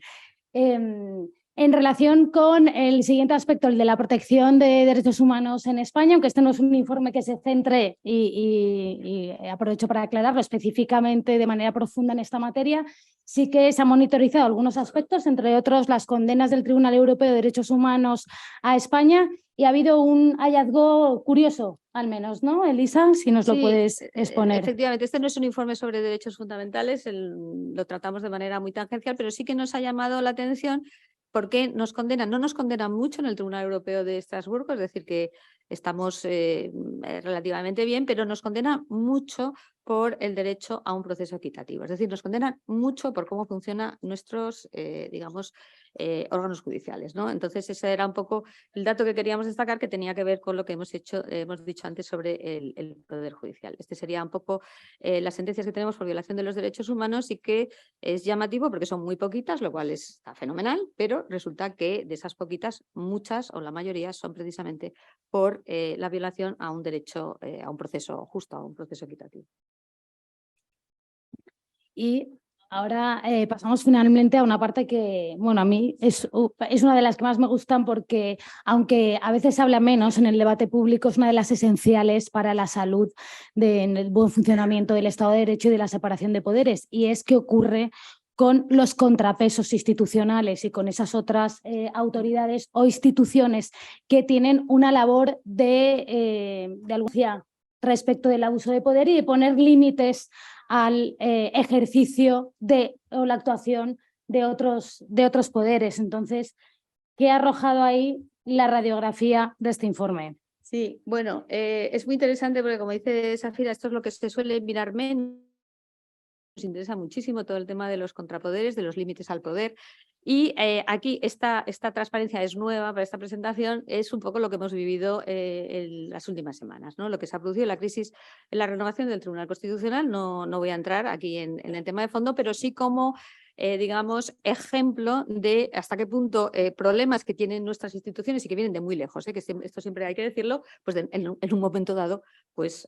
En relación con el siguiente aspecto, el de la protección de derechos humanos en España, aunque este no es un informe que se centre, y aprovecho para aclararlo específicamente de manera profunda en esta materia, sí que se han monitorizado algunos aspectos, entre otros las condenas del Tribunal Europeo de Derechos Humanos a España, y ha habido un hallazgo curioso, al menos, ¿no, Elisa? Si nos lo puedes exponer. Efectivamente, este no es un informe sobre derechos fundamentales, lo tratamos de manera muy tangencial, pero sí que nos ha llamado la atención porque no nos condenan mucho en el Tribunal Europeo de Estrasburgo, es decir, que estamos relativamente bien, pero nos condena mucho por el derecho a un proceso equitativo. Es decir, nos condenan mucho por cómo funcionan nuestros, digamos, órganos judiciales, ¿no? Entonces, ese era un poco el dato que queríamos destacar, que tenía que ver con lo que hemos dicho antes sobre el Poder Judicial. Este sería un poco las sentencias que tenemos por violación de los derechos humanos, y que es llamativo porque son muy poquitas, lo cual está fenomenal, pero resulta que de esas poquitas, muchas o la mayoría son precisamente por la violación a un derecho, a un proceso justo, a un proceso equitativo. Y ahora pasamos finalmente a una parte que, bueno, a mí es una de las que más me gustan, porque aunque a veces se habla menos en el debate público, es una de las esenciales para la salud del buen funcionamiento del Estado de Derecho y de la separación de poderes, y es qué ocurre con los contrapesos institucionales y con esas otras autoridades o instituciones que tienen una labor de alguna respecto del abuso de poder y de poner límites al ejercicio o la actuación de otros poderes. Entonces, ¿qué ha arrojado ahí la radiografía de este informe? Sí, bueno, es muy interesante porque, como dice Safira, esto es lo que se suele mirar menos. Nos interesa muchísimo todo el tema de los contrapoderes, de los límites al poder. Y aquí esta transparencia es nueva para esta presentación, es un poco lo que hemos vivido en las últimas semanas, ¿no? Lo que se ha producido en la crisis, en la renovación del Tribunal Constitucional. No voy a entrar aquí en el tema de fondo, pero sí como, digamos, ejemplo de hasta qué punto problemas que tienen nuestras instituciones y que vienen de muy lejos, que esto siempre hay que decirlo, pues en un momento dado pues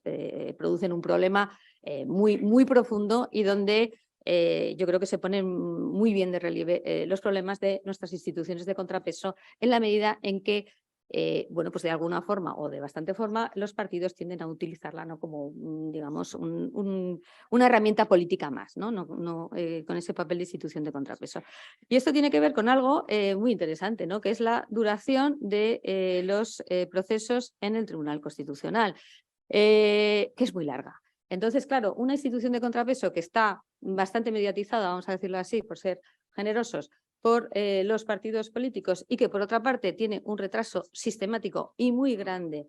producen un problema muy, muy profundo, y donde yo creo que se ponen muy bien de relieve los problemas de nuestras instituciones de contrapeso, en la medida en que, bueno, pues de alguna forma o de bastante forma, los partidos tienden a utilizarla, ¿no?, como, digamos, una herramienta política más, ¿no? Con ese papel de institución de contrapeso. Y esto tiene que ver con algo muy interesante, ¿no?, que es la duración de los procesos en el Tribunal Constitucional, que es muy larga. Entonces, claro, una institución de contrapeso que está bastante mediatizada, vamos a decirlo así, por ser generosos, por los partidos políticos, y que por otra parte tiene un retraso sistemático y muy grande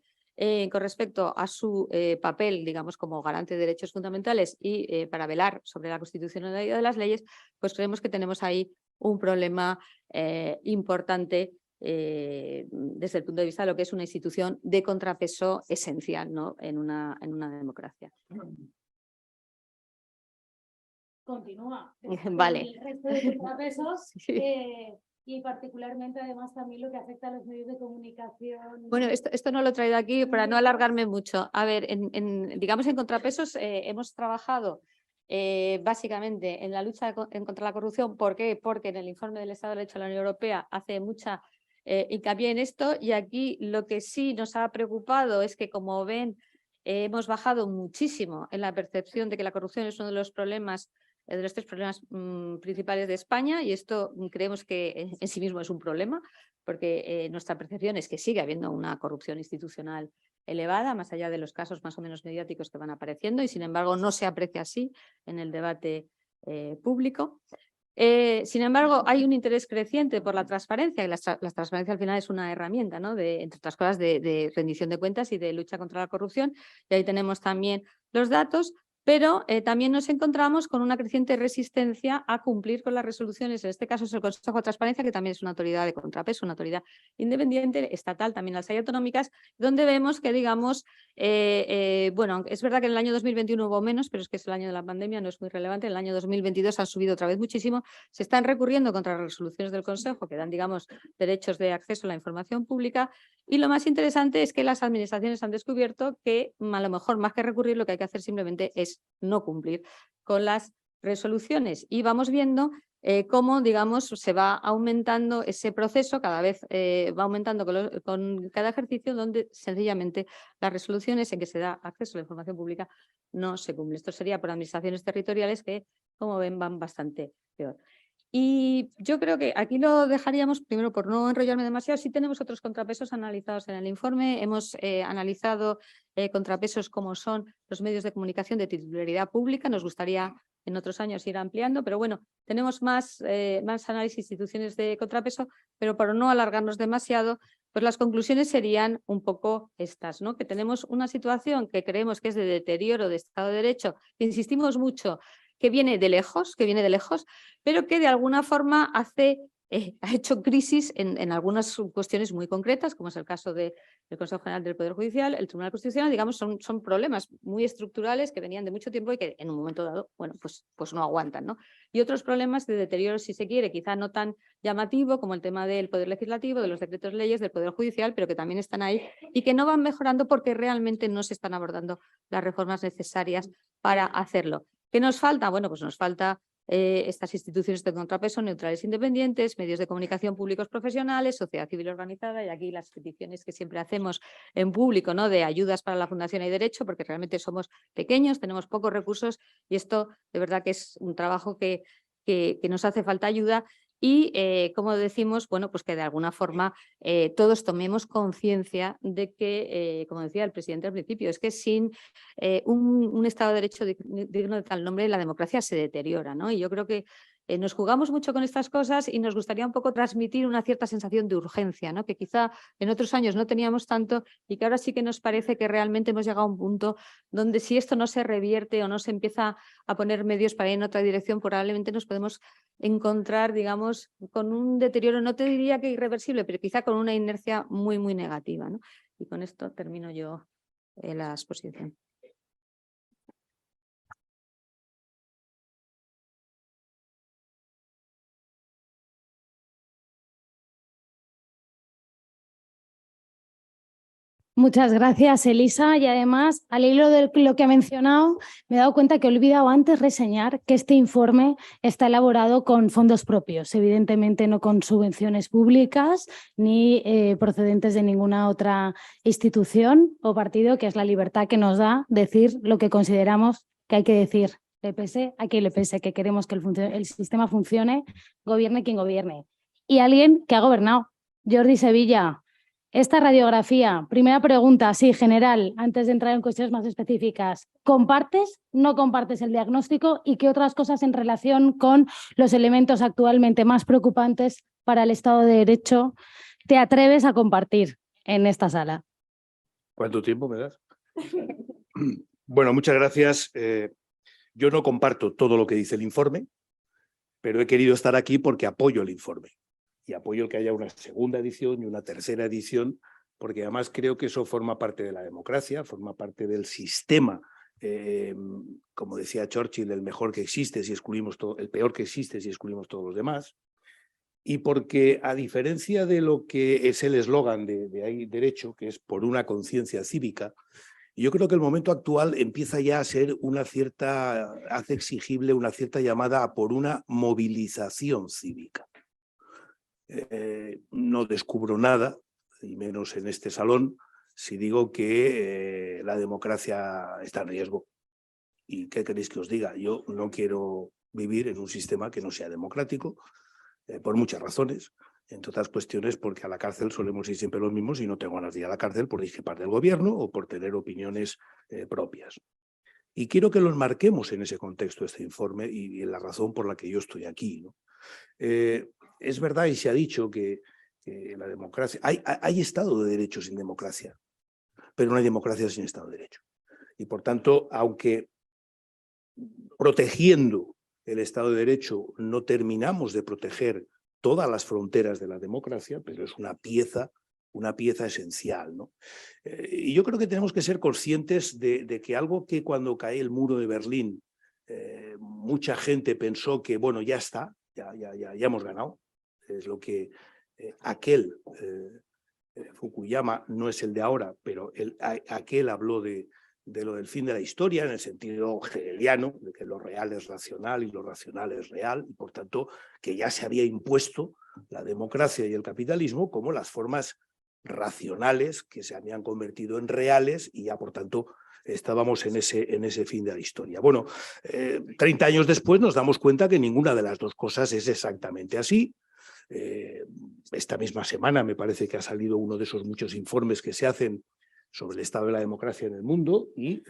con respecto a su papel, digamos, como garante de derechos fundamentales y para velar sobre la constitucionalidad de las leyes, pues creemos que tenemos ahí un problema importante desde el punto de vista de lo que es una institución de contrapeso esencial, ¿no?, en una democracia. Continúa. Vale. El resto de contrapesos Sí. y particularmente además también lo que afecta a los medios de comunicación. Bueno, esto no lo he traído aquí para no alargarme mucho. A ver, digamos, en contrapesos hemos trabajado básicamente en la lucha contra la corrupción. ¿Por qué? Porque en el informe del Estado de Derecho de la Unión Europea hace mucha hincapié en esto, y aquí lo que sí nos ha preocupado es que, como ven, hemos bajado muchísimo en la percepción de que la corrupción es uno de los problemas, de los tres problemas principales de España, y esto creemos que en sí mismo es un problema, porque nuestra percepción es que sigue habiendo una corrupción institucional elevada, más allá de los casos más o menos mediáticos que van apareciendo, y sin embargo no se aprecia así en el debate público. Sin embargo, hay un interés creciente por la transparencia, y la transparencia al final es una herramienta, ¿no?, entre otras cosas, de rendición de cuentas y de lucha contra la corrupción, y ahí tenemos también los datos. Pero también nos encontramos con una creciente resistencia a cumplir con las resoluciones. En este caso es el Consejo de Transparencia, que también es una autoridad de contrapeso, una autoridad independiente, estatal, también las hay autonómicas, donde vemos que, digamos, bueno, es verdad que en el año 2021 hubo menos, pero es que es el año de la pandemia, no es muy relevante. En el año 2022 han subido otra vez muchísimo. Se están recurriendo contra las resoluciones del Consejo, que dan, digamos, derechos de acceso a la información pública. Y lo más interesante es que las administraciones han descubierto que, a lo mejor, más que recurrir, lo que hay que hacer simplemente es no cumplir con las resoluciones. Y vamos viendo cómo, digamos, se va aumentando ese proceso, cada vez va aumentando con cada ejercicio, donde sencillamente las resoluciones en que se da acceso a la información pública no se cumplen. Esto sería por administraciones territoriales que, como ven, van bastante peor. Y yo creo que aquí lo dejaríamos, primero por no enrollarme demasiado. Sí tenemos otros contrapesos analizados en el informe. Hemos analizado contrapesos como son los medios de comunicación de titularidad pública. Nos gustaría en otros años ir ampliando, pero bueno, tenemos más análisis de instituciones de contrapeso, pero para no alargarnos demasiado, Pues las conclusiones serían un poco estas, ¿no? Que tenemos una situación que creemos que es de deterioro de Estado de Derecho, que insistimos mucho, que viene de lejos, pero que de alguna forma ha hecho crisis en algunas cuestiones muy concretas, como es el caso del Consejo General del Poder Judicial, el Tribunal Constitucional, digamos, son problemas muy estructurales que venían de mucho tiempo y que en un momento dado, bueno, pues no aguantan, ¿no? Y otros problemas de deterioro, si se quiere, quizá no tan llamativo como el tema del Poder Legislativo, de los decretos leyes, del Poder Judicial, pero que también están ahí y que no van mejorando porque realmente no se están abordando las reformas necesarias para hacerlo. ¿Qué nos falta? Bueno, pues nos falta estas instituciones de contrapeso neutrales e independientes, medios de comunicación públicos profesionales, sociedad civil organizada, y aquí las peticiones que siempre hacemos en público, ¿no? De ayudas para la Fundación Hay Derecho, porque realmente somos pequeños, tenemos pocos recursos y esto de verdad que es un trabajo que nos hace falta ayuda. Y, como decimos, bueno, pues que de alguna forma todos tomemos conciencia de que, como decía el presidente al principio, es que sin un Estado de Derecho digno de tal nombre, la democracia se deteriora, ¿no? Y yo creo que nos jugamos mucho con estas cosas y nos gustaría un poco transmitir una cierta sensación de urgencia, ¿no? Que quizá en otros años no teníamos tanto y que ahora sí que nos parece que realmente hemos llegado a un punto donde si esto no se revierte o no se empieza a poner medios para ir en otra dirección, probablemente nos podemos encontrar, digamos, con un deterioro, no te diría que irreversible, pero quizá con una inercia muy, muy negativa, ¿no? Y con esto termino yo la exposición. Muchas gracias, Elisa. Y además, al hilo de lo que ha mencionado, me he dado cuenta que he olvidado antes reseñar que este informe está elaborado con fondos propios, evidentemente no con subvenciones públicas ni procedentes de ninguna otra institución o partido, que es la libertad que nos da decir lo que consideramos que hay que decir. Le pese a quien le pese, que queremos que el sistema funcione, gobierne quien gobierne. Y alguien que ha gobernado, Jordi Sevilla. Esta radiografía, primera pregunta, sí, general, antes de entrar en cuestiones más específicas. ¿Compartes, no compartes el diagnóstico y qué otras cosas en relación con los elementos actualmente más preocupantes para el Estado de Derecho te atreves a compartir en esta sala? ¿Cuánto tiempo me das? Bueno, muchas gracias. Yo no comparto todo lo que dice el informe, pero he querido estar aquí porque apoyo el informe. Y apoyo que haya una segunda edición y una tercera edición, porque además creo que eso forma parte de la democracia, forma parte del sistema, como decía Churchill, el mejor que existe si excluimos todo, el peor que existe si excluimos todos los demás. Y porque, a diferencia de lo que es el eslogan de Hay Derecho, que es por una conciencia cívica, yo creo que el momento actual empieza ya a ser hace exigible una cierta llamada a por una movilización cívica. No descubro nada, y menos en este salón, si digo que la democracia está en riesgo. ¿Y qué queréis que os diga? Yo no quiero vivir en un sistema que no sea democrático, por muchas razones, entre otras cuestiones porque a la cárcel solemos ir siempre los mismos y no tengo ganas de ir a la cárcel por discrepar del gobierno o por tener opiniones propias. Y quiero que los marquemos en ese contexto, este informe, y en la razón por la que yo estoy aquí, ¿no? Es verdad y se ha dicho que la democracia... Hay Estado de Derecho sin democracia, pero no hay democracia sin Estado de Derecho. Y por tanto, aunque protegiendo el Estado de Derecho no terminamos de proteger todas las fronteras de la democracia, pero es una pieza esencial, ¿no? Y yo creo que tenemos que ser conscientes de que algo que cuando cae el muro de Berlín mucha gente pensó que, bueno, ya está, ya hemos ganado. Es lo que aquel Fukuyama, no es el de ahora, pero aquel habló de lo del fin de la historia en el sentido hegeliano, de que lo real es racional y lo racional es real, y por tanto que ya se había impuesto la democracia y el capitalismo como las formas racionales que se habían convertido en reales y ya por tanto estábamos en ese fin de la historia. Bueno, 30 años después nos damos cuenta que ninguna de las dos cosas es exactamente así. Esta misma semana me parece que ha salido uno de esos muchos informes que se hacen sobre el estado de la democracia en el mundo y,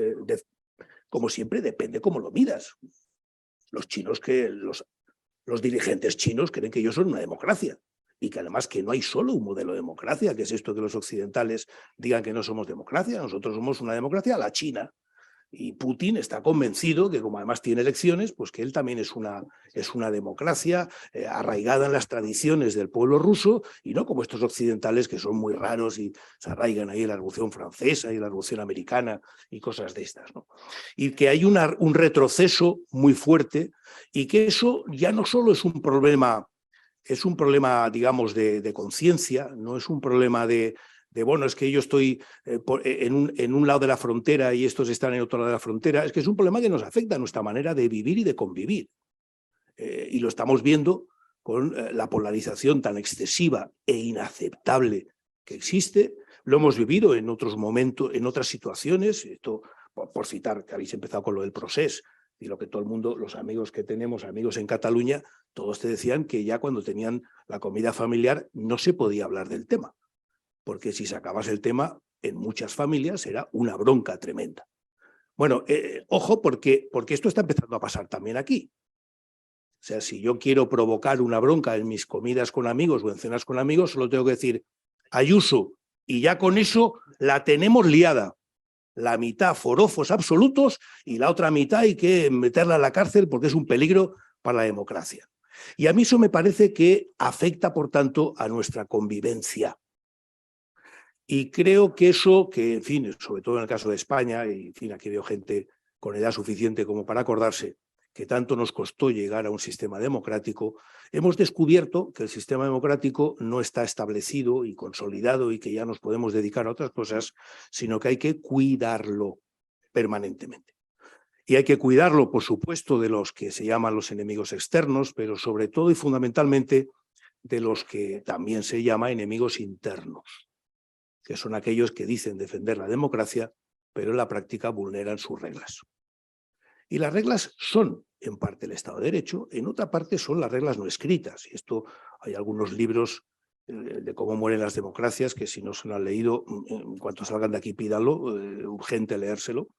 como siempre, depende cómo lo midas. Los dirigentes chinos creen que ellos son una democracia y que además que no hay solo un modelo de democracia, que es esto que los occidentales digan que no somos democracia, nosotros somos una democracia a la China. Y Putin está convencido que, como además tiene elecciones, pues que él también es una democracia arraigada en las tradiciones del pueblo ruso, y no como estos occidentales que son muy raros y se arraigan ahí en la Revolución Francesa y la Revolución Americana y cosas de estas, ¿no? Y que hay un retroceso muy fuerte, y que eso ya no solo es un problema, digamos, de conciencia, no es un problema de bueno, es que yo estoy en un lado de la frontera y estos están en otro lado de la frontera. Es que es un problema que nos afecta a nuestra manera de vivir y de convivir. Y lo estamos viendo con la polarización tan excesiva e inaceptable que existe. Lo hemos vivido en otros momentos, en otras situaciones. Esto, por citar, que habéis empezado con lo del Procés, y lo que todo el mundo, los amigos que tenemos, amigos en Cataluña, todos te decían que ya cuando tenían la comida familiar no se podía hablar del tema, porque si sacabas el tema, en muchas familias era una bronca tremenda. Bueno, ojo, porque esto está empezando a pasar también aquí. O sea, si yo quiero provocar una bronca en mis comidas con amigos o en cenas con amigos, solo tengo que decir Ayuso, y ya con eso la tenemos liada. La mitad forofos absolutos y la otra mitad hay que meterla en la cárcel porque es un peligro para la democracia. Y a mí eso me parece que afecta, por tanto, a nuestra convivencia. Y creo que eso, que en fin, sobre todo en el caso de España, y en fin, aquí veo gente con edad suficiente como para acordarse que tanto nos costó llegar a un sistema democrático, hemos descubierto que el sistema democrático no está establecido y consolidado y que ya nos podemos dedicar a otras cosas, sino que hay que cuidarlo permanentemente. Y hay que cuidarlo, por supuesto, de los que se llaman los enemigos externos, pero sobre todo y fundamentalmente de los que también se llama enemigos internos, que son aquellos que dicen defender la democracia, pero en la práctica vulneran sus reglas. Y las reglas son, en parte, el Estado de Derecho, en otra parte son las reglas no escritas. Y esto, hay algunos libros de cómo mueren las democracias, que si no se lo han leído, en cuanto salgan de aquí pídanlo, urgente leérselo,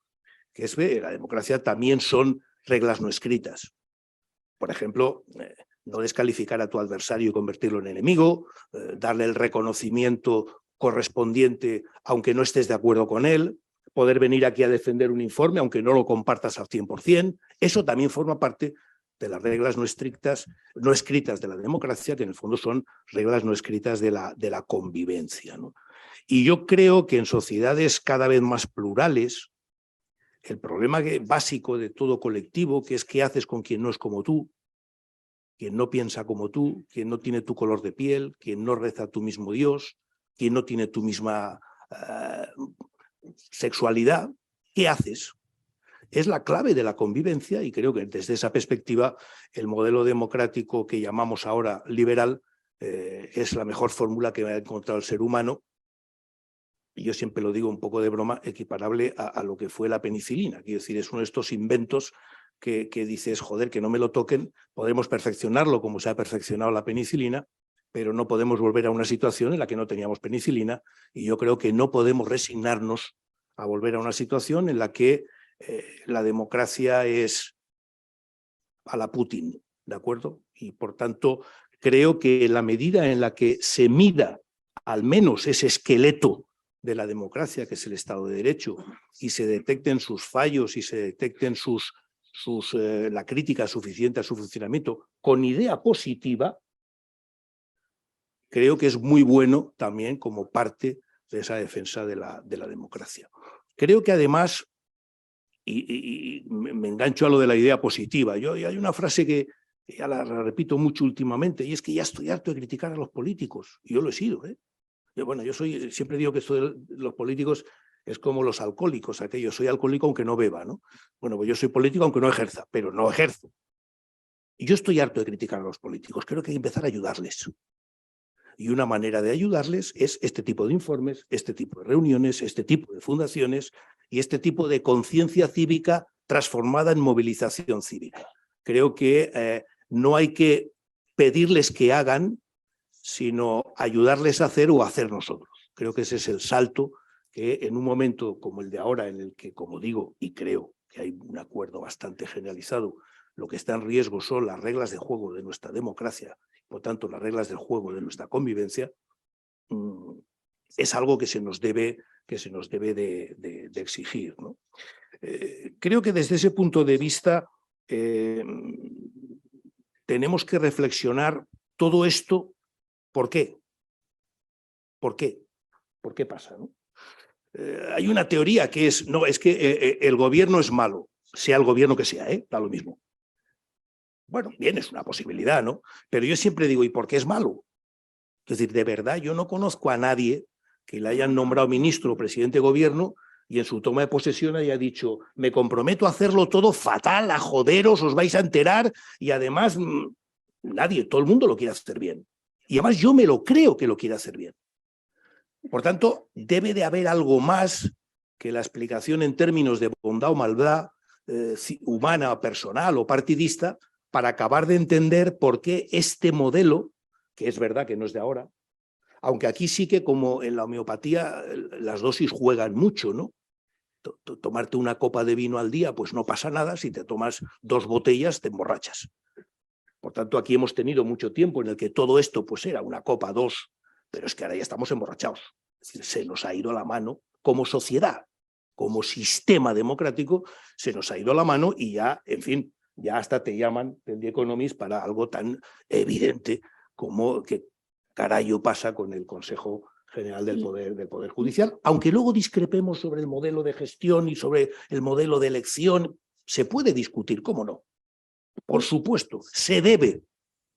que es que la democracia también son reglas no escritas. Por ejemplo, no descalificar a tu adversario y convertirlo en enemigo, darle el reconocimiento correspondiente aunque no estés de acuerdo con él, poder venir aquí a defender un informe aunque no lo compartas al 100%, eso también forma parte de las reglas no escritas de la democracia, que en el fondo son reglas no escritas de la convivencia, ¿no? Y yo creo que en sociedades cada vez más plurales, el problema básico de todo colectivo, que es qué haces con quien no es como tú, quien no piensa como tú, quien no tiene tu color de piel, quien no reza a tu mismo Dios, quien no tiene tu misma sexualidad, ¿qué haces? Es la clave de la convivencia, y creo que desde esa perspectiva el modelo democrático que llamamos ahora liberal es la mejor fórmula que ha encontrado el ser humano. Y yo siempre lo digo un poco de broma, equiparable a lo que fue la penicilina. Quiero decir, es uno de estos inventos que dices, joder, que no me lo toquen, podemos perfeccionarlo como se ha perfeccionado la penicilina, pero no podemos volver a una situación en la que no teníamos penicilina, y yo creo que no podemos resignarnos a volver a una situación en la que la democracia es a la Putin, ¿de acuerdo? Y por tanto, creo que la medida en la que se mida al menos ese esqueleto de la democracia, que es el Estado de Derecho, y se detecten sus fallos y se detecten la crítica suficiente a su funcionamiento con idea positiva, creo que es muy bueno también como parte de esa defensa de la democracia. Creo que además, y me engancho a lo de la idea positiva, y hay una frase que ya la repito mucho últimamente, y es que ya estoy harto de criticar a los políticos, y yo lo he sido, ¿eh? Yo siempre digo que esto de los políticos es como los alcohólicos, soy alcohólico aunque no beba, ¿no? Bueno, pues yo soy político aunque no ejerza, pero no ejerzo. Y yo estoy harto de criticar a los políticos, creo que hay que empezar a ayudarles. Y una manera de ayudarles es este tipo de informes, este tipo de reuniones, este tipo de fundaciones y este tipo de conciencia cívica transformada en movilización cívica. Creo que no hay que pedirles que hagan, sino ayudarles a hacer o hacer nosotros. Creo que ese es el salto que en un momento como el de ahora, en el que, como digo, y creo que hay un acuerdo bastante generalizado lo que está en riesgo son las reglas de juego de nuestra democracia, por tanto las reglas del juego de nuestra convivencia, es algo que se nos debe de exigir, ¿no? Creo que desde ese punto de vista tenemos que reflexionar todo esto. ¿Por qué? ¿Por qué? ¿Por qué pasa, no? Hay una teoría que es, no, es que el gobierno es malo, sea el gobierno que sea, da lo mismo. Bueno, bien, es una posibilidad, ¿no? Pero yo siempre digo, ¿y por qué es malo? Es decir, de verdad, yo no conozco a nadie que le hayan nombrado ministro o presidente de gobierno y en su toma de posesión haya dicho, me comprometo a hacerlo todo fatal, a joderos, os vais a enterar, y además nadie, todo el mundo lo quiere hacer bien. Y además yo me lo creo que lo quiere hacer bien. Por tanto, debe de haber algo más que la explicación en términos de bondad o maldad humana, personal o partidista, para acabar de entender por qué este modelo, que es verdad que no es de ahora, aunque aquí sí que, como en la homeopatía, las dosis juegan mucho, ¿no? Tomarte una copa de vino al día, pues no pasa nada. Si te tomas 2 botellas, te emborrachas. Por tanto, aquí hemos tenido mucho tiempo en el que todo esto pues era una copa, 2, pero es que ahora ya estamos emborrachados. Es decir, se nos ha ido la mano como sociedad, como sistema democrático, se nos ha ido la mano y ya, en fin, ya hasta te llaman del The Economist para algo tan evidente como que carajo pasa con el Consejo General del Poder Judicial, aunque luego discrepemos sobre el modelo de gestión y sobre el modelo de elección, se puede discutir, ¿cómo no? Por supuesto, se debe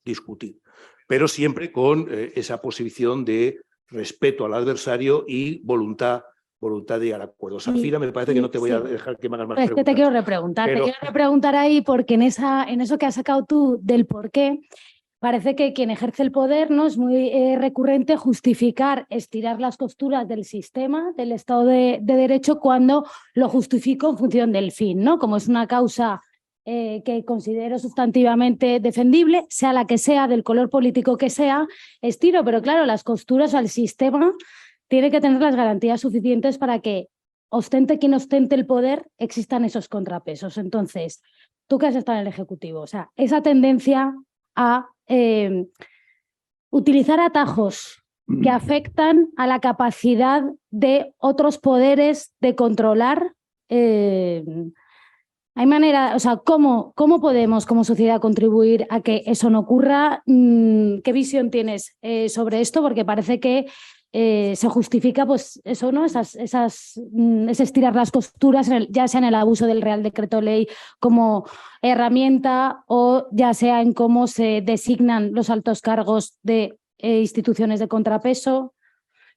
discutir, pero siempre con esa posición de respeto al adversario y voluntad de llegar a acuerdos. Zafira, me parece que no te voy a dejar que me hagas más preguntas. Es que te quiero repreguntar, pero... te quiero repreguntar ahí porque en eso que has sacado tú del por qué, parece que quien ejerce el poder, ¿no? Es muy recurrente justificar, estirar las costuras del sistema, del Estado de Derecho, cuando lo justifico en función del fin, ¿no? Como es una causa que considero sustantivamente defendible, sea la que sea, del color político que sea, estiro, pero claro, las costuras al sistema tiene que tener las garantías suficientes para que, ostente quien ostente el poder, existan esos contrapesos. Entonces, tú que has estado en el Ejecutivo, o sea, esa tendencia a utilizar atajos que afectan a la capacidad de otros poderes de controlar. Hay manera, o sea, ¿cómo podemos como sociedad contribuir a que eso no ocurra? ¿Qué visión tienes sobre esto? Porque parece que se justifica, pues eso, ¿no? Ese estirar las costuras, ya sea en el abuso del Real Decreto Ley como herramienta o ya sea en cómo se designan los altos cargos de instituciones de contrapeso.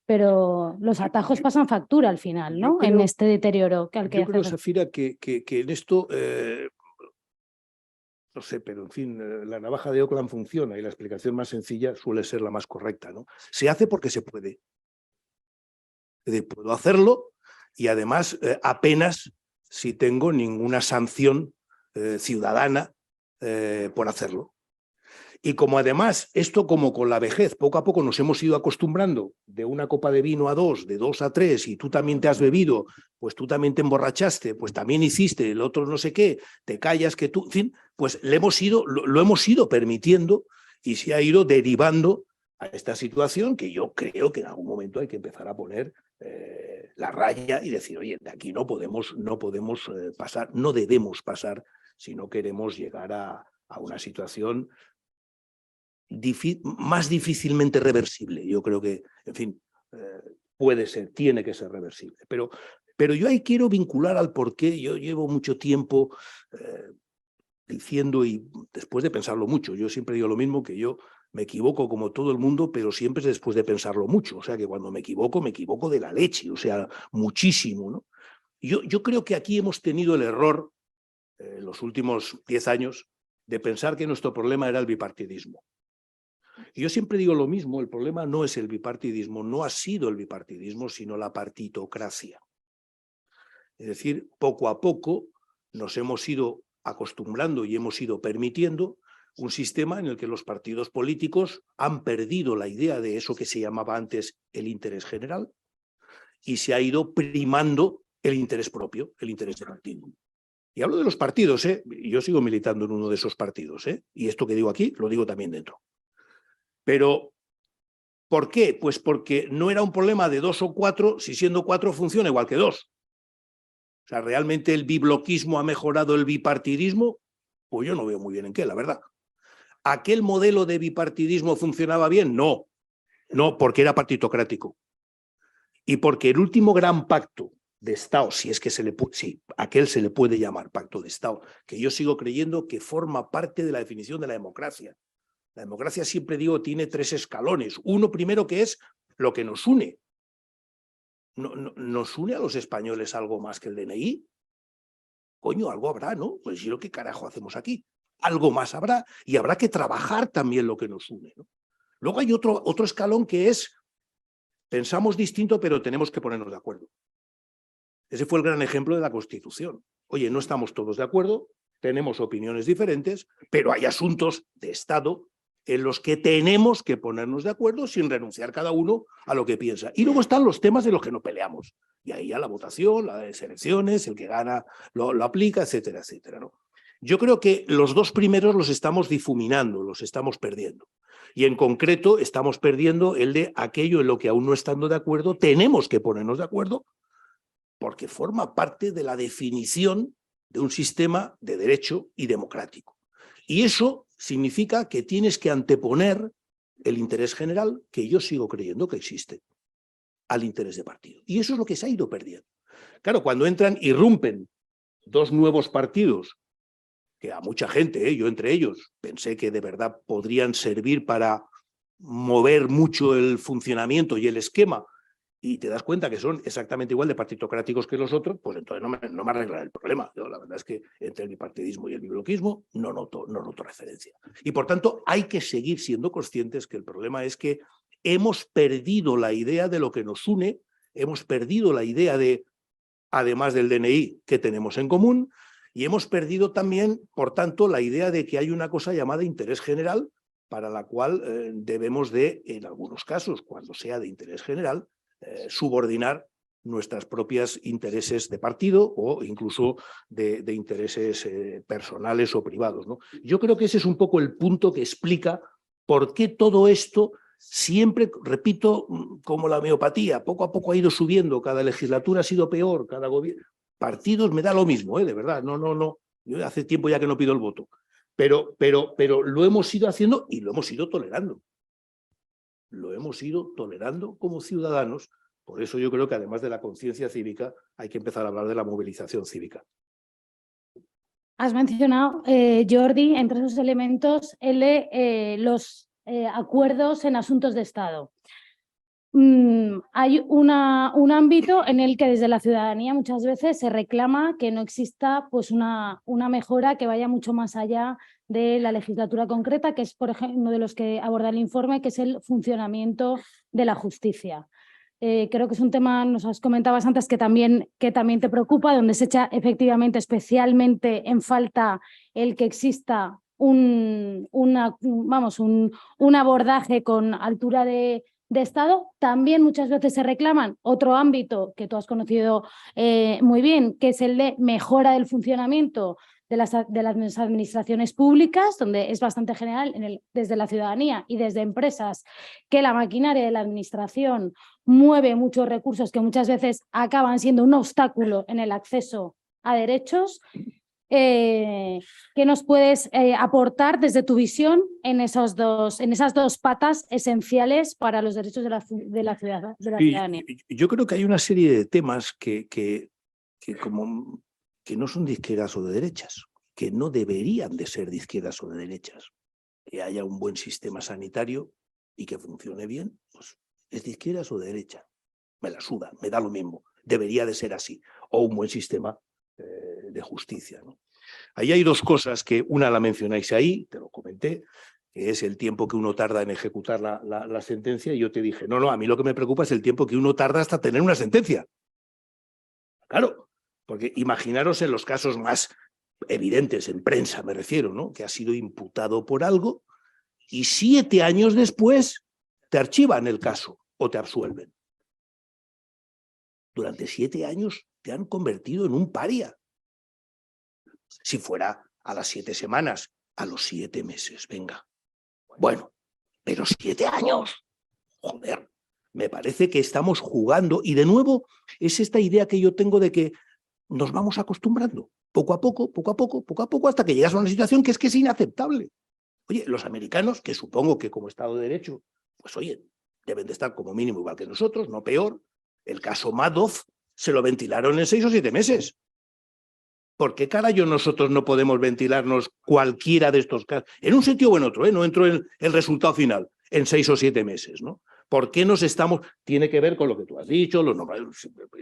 Pero los atajos pasan factura al final, ¿no? Creo, en este deterioro que al que yo creo, Zafira, que en esto, no sé, pero en fin, la navaja de Ockham funciona y la explicación más sencilla suele ser la más correcta, ¿no? Se hace porque se puede. Puedo hacerlo y además apenas si tengo ninguna sanción ciudadana por hacerlo. Y como además, esto como con la vejez, poco a poco nos hemos ido acostumbrando de una copa de vino a 2, de 2 a 3, y tú también te has bebido, pues tú también te emborrachaste, pues también hiciste, el otro no sé qué, te callas que tú, en fin, pues lo hemos ido permitiendo y se ha ido derivando a esta situación que yo creo que en algún momento hay que empezar a poner la raya y decir, oye, de aquí no podemos pasar, no debemos pasar si no queremos llegar a una situación más difícilmente reversible. Yo creo que, en fin, puede ser, tiene que ser reversible. Pero yo ahí quiero vincular al porqué. Yo llevo mucho tiempo diciendo, y después de pensarlo mucho, yo siempre digo lo mismo, que yo me equivoco como todo el mundo, pero siempre es después de pensarlo mucho. O sea, que cuando me equivoco de la leche, o sea, muchísimo, ¿no? Yo creo que aquí hemos tenido el error, en los últimos 10 años, de pensar que nuestro problema era el bipartidismo. Y yo siempre digo lo mismo, el problema no es el bipartidismo, no ha sido el bipartidismo, sino la partitocracia. Es decir, poco a poco nos hemos ido acostumbrando y hemos ido permitiendo un sistema en el que los partidos políticos han perdido la idea de eso que se llamaba antes el interés general y se ha ido primando el interés propio, el interés de partido. Y hablo de los partidos, yo sigo militando en uno de esos partidos, y esto que digo aquí lo digo también dentro. Pero, ¿por qué? Pues porque no era un problema de 2 o 4, si siendo 4 funciona igual que 2. O sea, ¿realmente el bibloquismo ha mejorado el bipartidismo? Pues yo no veo muy bien en qué, la verdad. ¿Aquel modelo de bipartidismo funcionaba bien? No, no, porque era partitocrático. Y porque el último gran pacto de Estado, si es que aquel se le puede llamar pacto de Estado, que yo sigo creyendo que forma parte de la definición de la democracia. La democracia, siempre digo, tiene 3 escalones. Uno primero, que es lo que nos une. ¿Nos une a los españoles algo más que el DNI? Coño, algo habrá, ¿no? Pues si lo que carajo hacemos aquí. Algo más habrá, y habrá que trabajar también lo que nos une, ¿no? Luego hay otro escalón, que es, pensamos distinto, pero tenemos que ponernos de acuerdo. Ese fue el gran ejemplo de la Constitución. Oye, no estamos todos de acuerdo, tenemos opiniones diferentes, pero hay asuntos de Estado en los que tenemos que ponernos de acuerdo sin renunciar cada uno a lo que piensa. Y luego están los temas de los que no peleamos. Y ahí ya la votación, las elecciones, el que gana lo aplica, etcétera, etcétera, ¿no? Yo creo que los 2 primeros los estamos difuminando, los estamos perdiendo. Y en concreto estamos perdiendo el de aquello en lo que, aún no estando de acuerdo, tenemos que ponernos de acuerdo, porque forma parte de la definición de un sistema de derecho y democrático. Y eso significa que tienes que anteponer el interés general, que yo sigo creyendo que existe, al interés de partido. Y eso es lo que se ha ido perdiendo. Claro, cuando irrumpen 2 nuevos partidos, que a mucha gente, yo entre ellos, pensé que de verdad podrían servir para mover mucho el funcionamiento y el esquema, y te das cuenta que son exactamente igual de partitocráticos que los otros, pues entonces no me arreglará el problema. Yo, la verdad es que entre el bipartidismo y el bibloquismo no noto referencia. Y por tanto hay que seguir siendo conscientes que el problema es que hemos perdido la idea de lo que nos une, hemos perdido la idea de, además del DNI, que tenemos en común, y hemos perdido también, por tanto, la idea de que hay una cosa llamada interés general, para la cual debemos de, en algunos casos, cuando sea de interés general, subordinar nuestros propios intereses de partido o incluso de intereses personales o privados, ¿no? Yo creo que ese es un poco el punto que explica por qué todo esto siempre, repito, como la homeopatía, poco a poco ha ido subiendo, cada legislatura ha sido peor, cada gobierno... Partidos me da lo mismo, de verdad, no. Yo hace tiempo ya que no pido el voto, pero lo hemos ido haciendo y lo hemos ido tolerando. Lo hemos ido tolerando como ciudadanos. Por eso yo creo que, además de la conciencia cívica, hay que empezar a hablar de la movilización cívica. Has mencionado, Jordi, entre esos elementos, el de los acuerdos en asuntos de Estado. Hay un ámbito en el que desde la ciudadanía muchas veces se reclama que no exista pues, una mejora que vaya mucho más allá de la legislatura concreta, que es, por ejemplo, uno de los que aborda el informe, que es el funcionamiento de la justicia. Creo que es un tema, nos comentabas antes, que también te preocupa, donde se echa efectivamente especialmente en falta el que exista un abordaje con altura de Estado. También muchas veces se reclaman otro ámbito que tú has conocido muy bien, que es el de mejora del funcionamiento de las administraciones públicas, donde es bastante general desde la ciudadanía y desde empresas que la maquinaria de la administración mueve muchos recursos que muchas veces acaban siendo un obstáculo en el acceso a derechos. ¿Qué nos puedes aportar desde tu visión en esas dos patas esenciales para los derechos de la ciudadanía? Yo creo que hay una serie de temas que no son de izquierdas o de derechas, que no deberían de ser de izquierdas o de derechas. Que haya un buen sistema sanitario y que funcione bien, pues es de izquierdas o de derechas. Me la suda, me da lo mismo. Debería de ser así. O un buen sistema de justicia, ¿no? Ahí hay 2 cosas, que una la mencionáis ahí, te lo comenté, que es el tiempo que uno tarda en ejecutar la sentencia, y yo te dije, no, a mí lo que me preocupa es el tiempo que uno tarda hasta tener una sentencia. Claro, porque imaginaros en los casos más evidentes, en prensa me refiero, ¿no? Que has sido imputado por algo y 7 años después te archivan el caso o te absuelven. Durante 7 años te han convertido en un paria. Si fuera a las 7 semanas, a los 7 meses, venga. Bueno, pero 7 años. Joder, me parece que estamos jugando y de nuevo es esta idea que yo tengo de que nos vamos acostumbrando poco a poco, hasta que llegas a una situación que es inaceptable. Oye, los americanos, que supongo que como Estado de Derecho, pues oye, deben de estar como mínimo igual que nosotros, no peor. El caso Madoff se lo ventilaron en 6 o 7 meses. ¿Por qué carajo nosotros no podemos ventilarnos cualquiera de estos casos? En un sitio o en otro, no entro en el resultado final, en 6 o 7 meses, ¿no? ¿Por qué nos estamos...? Tiene que ver con lo que tú has dicho, los nombres,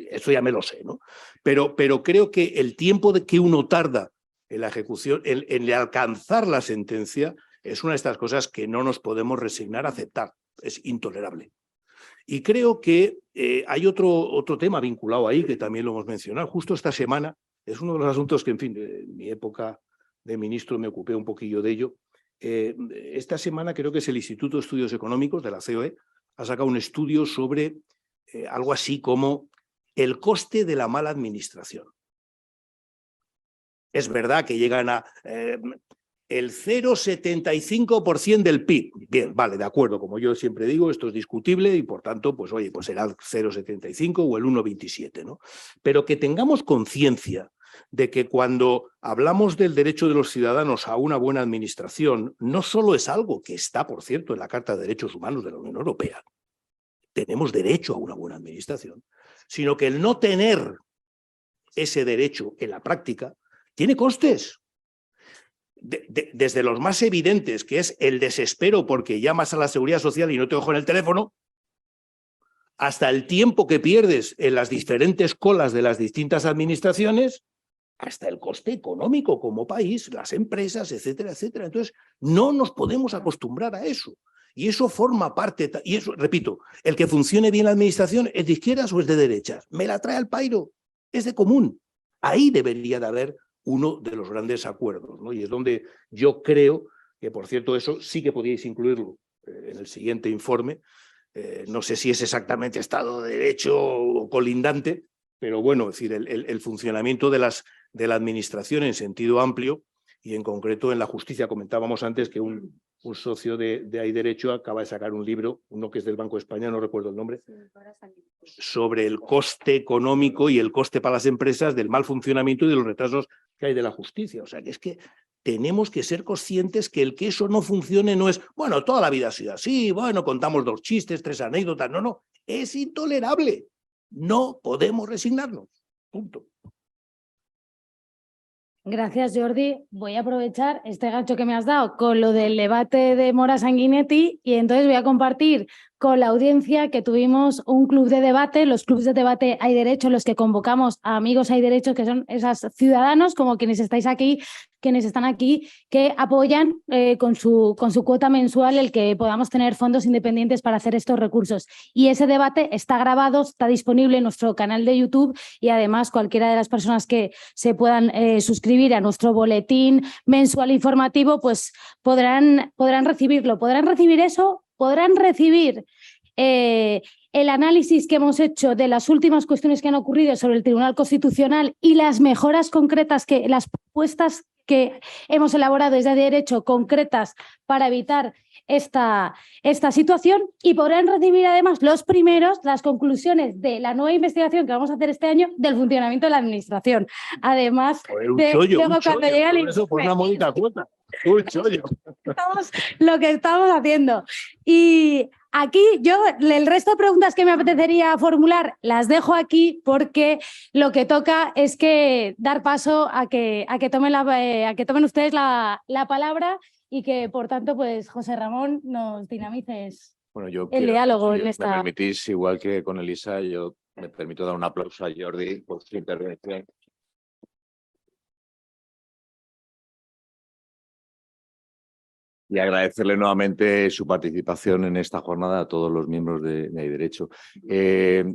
eso ya me lo sé, ¿no? Pero creo que el tiempo de que uno tarda en la ejecución, en alcanzar la sentencia, es una de estas cosas que no nos podemos resignar a aceptar. Es intolerable. Y creo que hay otro tema vinculado ahí, que también lo hemos mencionado. Justo esta semana, es uno de los asuntos que, en fin, en mi época de ministro me ocupé un poquillo de ello. Esta semana creo que es el Instituto de Estudios Económicos de la COE, ha sacado un estudio sobre algo así como el coste de la mala administración. Es verdad que llegan a el 0,75% del PIB. Bien, vale, de acuerdo, como yo siempre digo, esto es discutible y por tanto, pues oye, pues será el 0,75 o el 1,27, ¿no? Pero que tengamos conciencia de que cuando hablamos del derecho de los ciudadanos a una buena administración, no solo es algo que está, por cierto, en la Carta de Derechos Humanos de la Unión Europea, tenemos derecho a una buena administración, sino que el no tener ese derecho en la práctica tiene costes. Desde los más evidentes, que es el desespero porque llamas a la Seguridad Social y no te cogen el teléfono, hasta el tiempo que pierdes en las diferentes colas de las distintas administraciones, hasta el coste económico como país, las empresas, etcétera, etcétera. Entonces, no nos podemos acostumbrar a eso. Y eso forma parte, y eso, repito, el que funcione bien la administración es de izquierdas o es de derechas. Me la trae al pairo, es de común. Ahí debería de haber uno de los grandes acuerdos, ¿no? Y es donde yo creo que, por cierto, eso sí que podíais incluirlo en el siguiente informe. No sé si es exactamente Estado de Derecho o colindante, pero bueno, es decir, el funcionamiento de la administración en sentido amplio y en concreto en la justicia. Comentábamos antes que un socio de Hay Derecho acaba de sacar un libro, uno que es del Banco de España, no recuerdo el nombre, sobre el coste económico y el coste para las empresas del mal funcionamiento y de los retrasos que hay de la justicia. O sea, que es que tenemos que ser conscientes que el que eso no funcione no es, bueno, toda la vida ha sido así, bueno, contamos 2 chistes, 3 anécdotas, no, es intolerable. No podemos resignarnos. Punto. Gracias, Jordi. Voy a aprovechar este gancho que me has dado con lo del debate de Mora Sanguinetti y entonces voy a compartir con la audiencia que tuvimos un club de debate. Los clubes de debate Hay Derecho, los que convocamos a amigos Hay Derecho, que son esos ciudadanos como quienes estáis aquí, quienes están aquí, que apoyan con su cuota mensual el que podamos tener fondos independientes para hacer estos recursos. Y ese debate está grabado, está disponible en nuestro canal de YouTube y además cualquiera de las personas que se puedan suscribir a nuestro boletín mensual informativo, pues podrán recibirlo. Podrán recibir eso, podrán recibir el análisis que hemos hecho de las últimas cuestiones que han ocurrido sobre el Tribunal Constitucional y las mejoras concretas, las propuestas que hemos elaborado desde Derecho concretas para evitar esta situación, y podrán recibir además los primeros las conclusiones de la nueva investigación que vamos a hacer este año del funcionamiento de la administración. Además, cuando llega el eso por una módica cuota. Un chollo. Lo que estamos haciendo. Y aquí yo, el resto de preguntas que me apetecería formular las dejo aquí porque lo que toca es que dar paso a que tomen ustedes la palabra y que, por tanto, pues José Ramón, nos dinamices el diálogo en esta... Me permitís, igual que con Elisa, yo me permito dar un aplauso a Jordi por su intervención. Y agradecerle nuevamente su participación en esta jornada a todos los miembros de Hay Derecho. Yo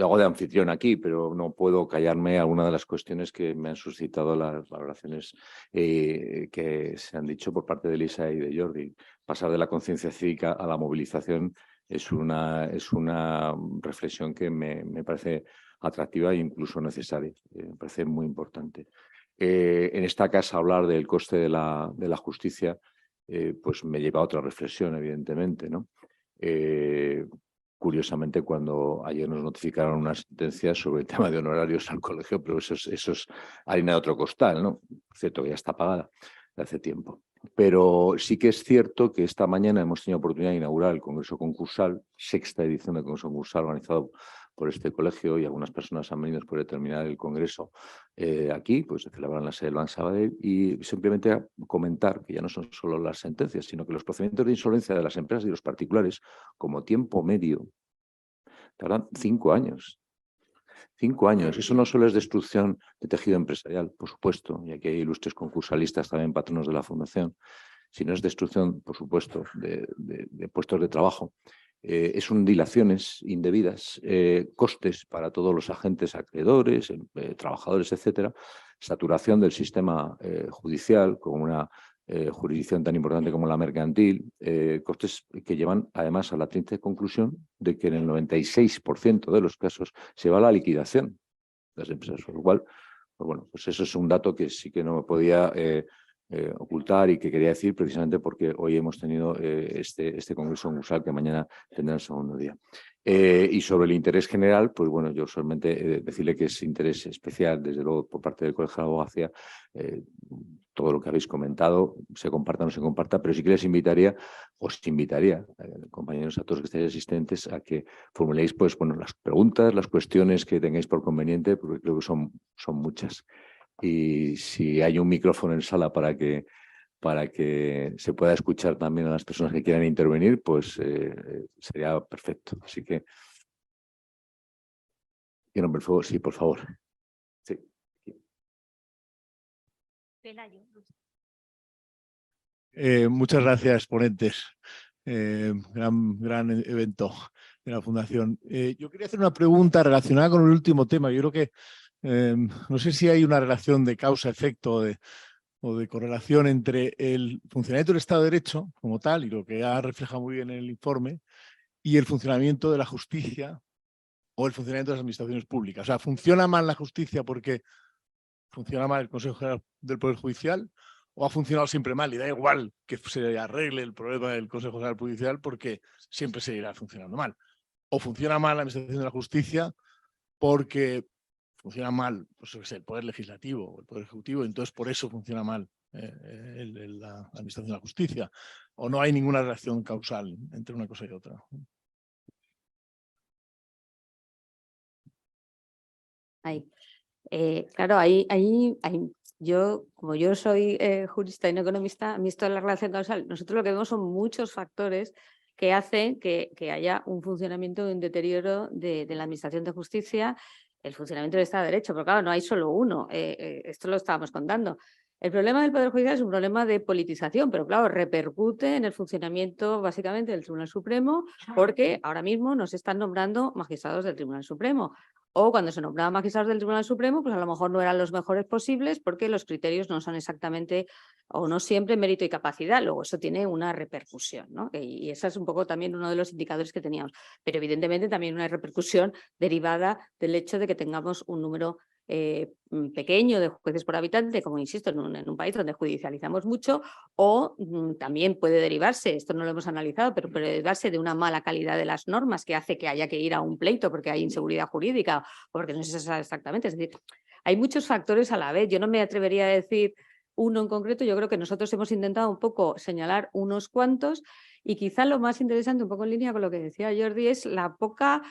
hago de anfitrión aquí, pero no puedo callarme alguna de las cuestiones que me han suscitado las valoraciones que se han dicho por parte de Elisa y de Jordi. Pasar de la conciencia cívica a la movilización es una reflexión que me parece atractiva e incluso necesaria. Me parece muy importante. En esta casa hablar del coste de la justicia pues me lleva a otra reflexión, evidentemente, ¿no? Curiosamente, cuando ayer nos notificaron una sentencia sobre el tema de honorarios al colegio, pero eso es harina de otro costal, ¿no? Cierto que ya está pagada de hace tiempo. Pero sí que es cierto que esta mañana hemos tenido oportunidad de inaugurar el Congreso Concursal, 6ª edición del Congreso Concursal organizado por este colegio, y algunas personas han venido después de terminar el Congreso aquí, pues se celebra en la sede del Banc Sabadell, y simplemente a comentar que ya no son solo las sentencias, sino que los procedimientos de insolvencia de las empresas y los particulares, como tiempo medio, tardan 5 años. 5 años. Eso no solo es destrucción de tejido empresarial, por supuesto, y aquí hay ilustres concursalistas también, patronos de la Fundación, sino es destrucción, por supuesto, de puestos de trabajo. Son dilaciones indebidas, costes para todos los agentes acreedores, trabajadores, etcétera, saturación del sistema judicial con una jurisdicción tan importante como la mercantil, costes que llevan además a la triste conclusión de que en el 96% de los casos se va a la liquidación de las empresas, con lo cual, pues bueno, pues eso es un dato que sí que no me podía ocultar y que quería decir precisamente porque hoy hemos tenido este congreso concursal que mañana tendrá el segundo día. Y sobre el interés general, pues bueno, yo solamente decirle que es interés especial, desde luego, por parte del Colegio de la Abogacía, todo lo que habéis comentado, se comparta o no se comparta, pero sí que os invitaría, compañeros, a todos los que estéis asistentes, a que formuléis pues, bueno, las preguntas, las cuestiones que tengáis por conveniente, porque creo que son muchas. Y si hay un micrófono en sala para que se pueda escuchar también a las personas que quieran intervenir, pues sería perfecto. Así que, en nombre del fuego, sí, por favor. Sí. Muchas gracias, ponentes. Gran evento de la Fundación. Yo quería hacer una pregunta relacionada con el último tema. Yo creo que no sé si hay una relación de causa-efecto o de correlación entre el funcionamiento del Estado de Derecho como tal, y lo que ya refleja muy bien en el informe, y el funcionamiento de la justicia o el funcionamiento de las administraciones públicas. O sea, ¿funciona mal la justicia porque funciona mal el Consejo General del Poder Judicial? ¿O ha funcionado siempre mal y da igual que se arregle el problema del Consejo General Judicial porque siempre seguirá funcionando mal? ¿O funciona mal la administración de la justicia porque funciona mal, pues, el Poder Legislativo o el Poder Ejecutivo, entonces por eso funciona mal la administración de la justicia? ¿O no hay ninguna relación causal entre una cosa y otra? Claro, como yo soy jurista y no economista, a mí esto de la relación causal, nosotros lo que vemos son muchos factores que hacen que haya un funcionamiento, un deterioro de la administración de justicia, el funcionamiento del Estado de Derecho, pero claro, no hay solo uno, esto lo estábamos contando. El problema del Poder Judicial es un problema de politización, pero claro, repercute en el funcionamiento básicamente del Tribunal Supremo, porque ahora mismo nos están nombrando magistrados del Tribunal Supremo. O cuando se nombraban magistrados del Tribunal Supremo, pues a lo mejor no eran los mejores posibles porque los criterios no son exactamente o no siempre mérito y capacidad. Luego eso tiene una repercusión, ¿no? Y ese es un poco también uno de los indicadores que teníamos. Pero evidentemente también una repercusión derivada del hecho de que tengamos un número pequeño de jueces por habitante, como insisto, en un país donde judicializamos mucho, o también puede derivarse, esto no lo hemos analizado, pero puede derivarse de una mala calidad de las normas que hace que haya que ir a un pleito porque hay inseguridad jurídica o porque no se sabe exactamente. Es decir, hay muchos factores a la vez. Yo no me atrevería a decir uno en concreto. Yo creo que nosotros hemos intentado un poco señalar unos cuantos, y quizá lo más interesante, un poco en línea con lo que decía Jordi, es la poca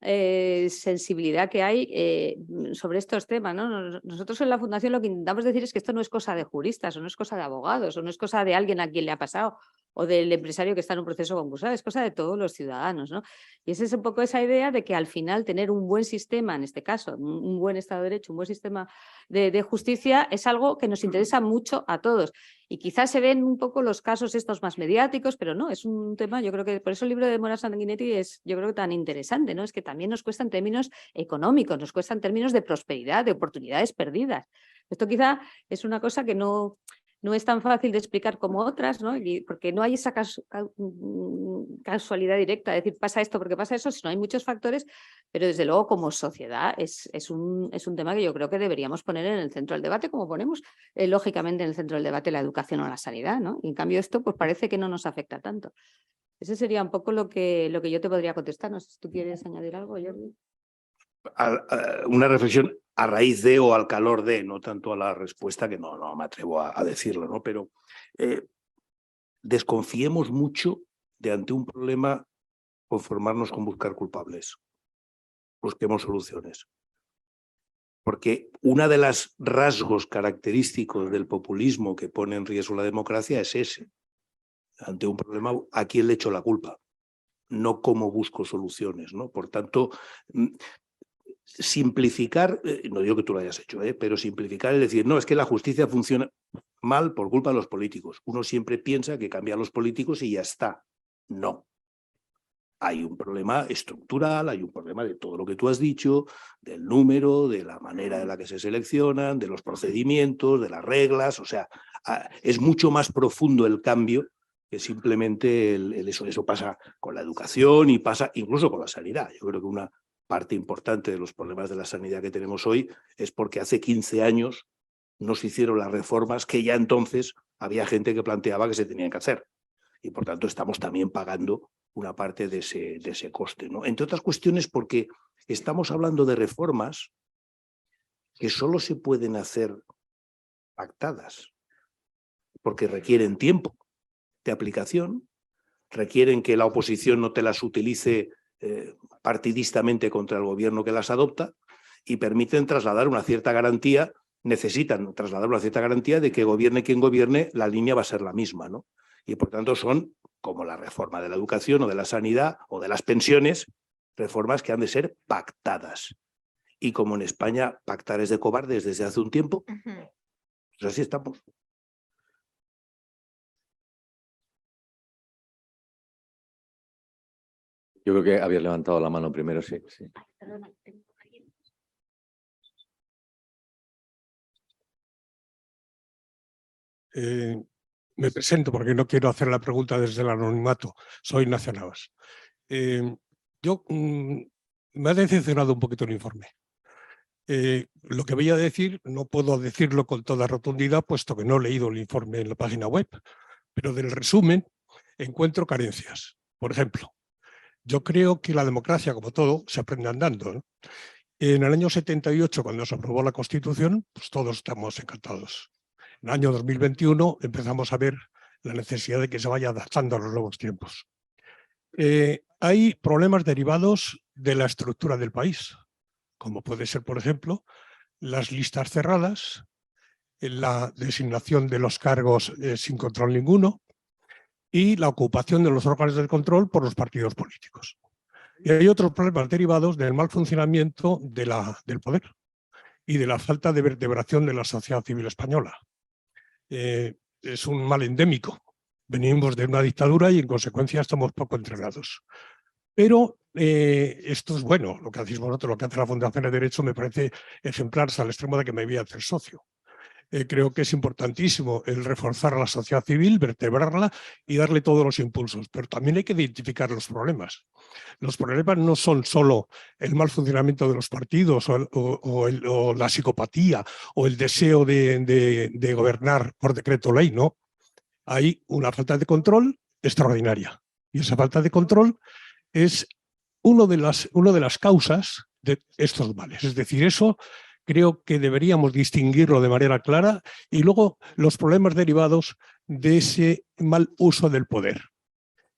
sensibilidad que hay sobre estos temas, ¿no? Nosotros en la Fundación lo que intentamos decir es que esto no es cosa de juristas, o no es cosa de abogados, o no es cosa de alguien a quien le ha pasado, o del empresario que está en un proceso concursal, es cosa de todos los ciudadanos, ¿no? Y esa es un poco esa idea de que al final tener un buen sistema, en este caso, un buen Estado de Derecho, un buen sistema de justicia, es algo que nos interesa mucho a todos. Y quizás se ven un poco los casos estos más mediáticos, pero no, es un tema, yo creo que por eso el libro de Mora Sanguinetti es, yo creo, tan interesante, ¿no? Es que también nos cuesta en términos económicos, nos cuesta en términos de prosperidad, de oportunidades perdidas. Esto quizá es una cosa que no no es tan fácil de explicar como otras, ¿no? Porque no hay esa casualidad directa, es decir, pasa esto porque pasa eso, sino hay muchos factores, pero desde luego como sociedad es un tema que yo creo que deberíamos poner en el centro del debate, como ponemos lógicamente en el centro del debate la educación o la sanidad, ¿no? Y en cambio esto pues parece que no nos afecta tanto. Ese sería un poco lo que yo te podría contestar. No sé si tú quieres añadir algo, Jordi. Una reflexión a raíz de o al calor de, no tanto a la respuesta, que no me atrevo a decirlo, ¿no? Pero desconfiemos mucho de ante un problema conformarnos con buscar culpables. Busquemos soluciones. Porque una de las rasgos característicos del populismo que pone en riesgo la democracia es ese. Ante un problema, ¿a quién le echo la culpa? No cómo busco soluciones, ¿no? Por tanto, simplificar, no digo que tú lo hayas hecho, pero simplificar es decir, no, es que la justicia funciona mal por culpa de los políticos. Uno siempre piensa que cambian los políticos y ya está. No. Hay un problema estructural, hay un problema de todo lo que tú has dicho, del número, de la manera en la que se seleccionan, de los procedimientos, de las reglas. O sea, es mucho más profundo el cambio que simplemente eso pasa con la educación y pasa incluso con la sanidad. Yo creo que una parte importante de los problemas de la sanidad que tenemos hoy es porque hace 15 años no se hicieron las reformas que ya entonces había gente que planteaba que se tenían que hacer. Y por tanto estamos también pagando una parte de ese coste, ¿no? Entre otras cuestiones porque estamos hablando de reformas que solo se pueden hacer pactadas, porque requieren tiempo de aplicación, requieren que la oposición no te las utilice partidistamente contra el gobierno que las adopta y permiten trasladar una cierta garantía, necesitan trasladar una cierta garantía de que gobierne quien gobierne, la línea va a ser la misma, ¿no? Y por tanto son, como la reforma de la educación o de la sanidad o de las pensiones, reformas que han de ser pactadas. Y como en España pactar es de cobardes desde hace un tiempo, pues así estamos. Yo creo que habías levantado la mano primero, sí. Me presento porque no quiero hacer la pregunta desde el anonimato. Soy Ignacio Navas. Me ha decepcionado un poquito el informe. Lo que voy a decir no puedo decirlo con toda rotundidad, puesto que no he leído el informe en la página web, pero del resumen encuentro carencias. Por ejemplo, yo creo que la democracia, como todo, se aprende andando, ¿no? En el año 78, cuando se aprobó la Constitución, pues todos estamos encantados. En el año 2021 empezamos a ver la necesidad de que se vaya adaptando a los nuevos tiempos. Hay problemas derivados de la estructura del país, como puede ser, por ejemplo, las listas cerradas, la designación de los cargos sin control ninguno y la ocupación de los órganos de control por los partidos políticos. Y hay otros problemas derivados del mal funcionamiento del poder y de la falta de vertebración de la sociedad civil española. Es un mal endémico. Venimos de una dictadura y en consecuencia estamos poco entrenados. Pero esto es bueno, lo que hacéis vosotros, lo que hace la Fundación de Derecho me parece ejemplar hasta el extremo de que me voy a hacer socio. Creo que es importantísimo el reforzar a la sociedad civil, vertebrarla y darle todos los impulsos, pero también hay que identificar los problemas. Los problemas no son solo el mal funcionamiento de los partidos o la psicopatía o el deseo de gobernar por decreto ley, no. Hay una falta de control extraordinaria y esa falta de control es una de las causas de estos males. Es decir, eso creo que deberíamos distinguirlo de manera clara y luego los problemas derivados de ese mal uso del poder.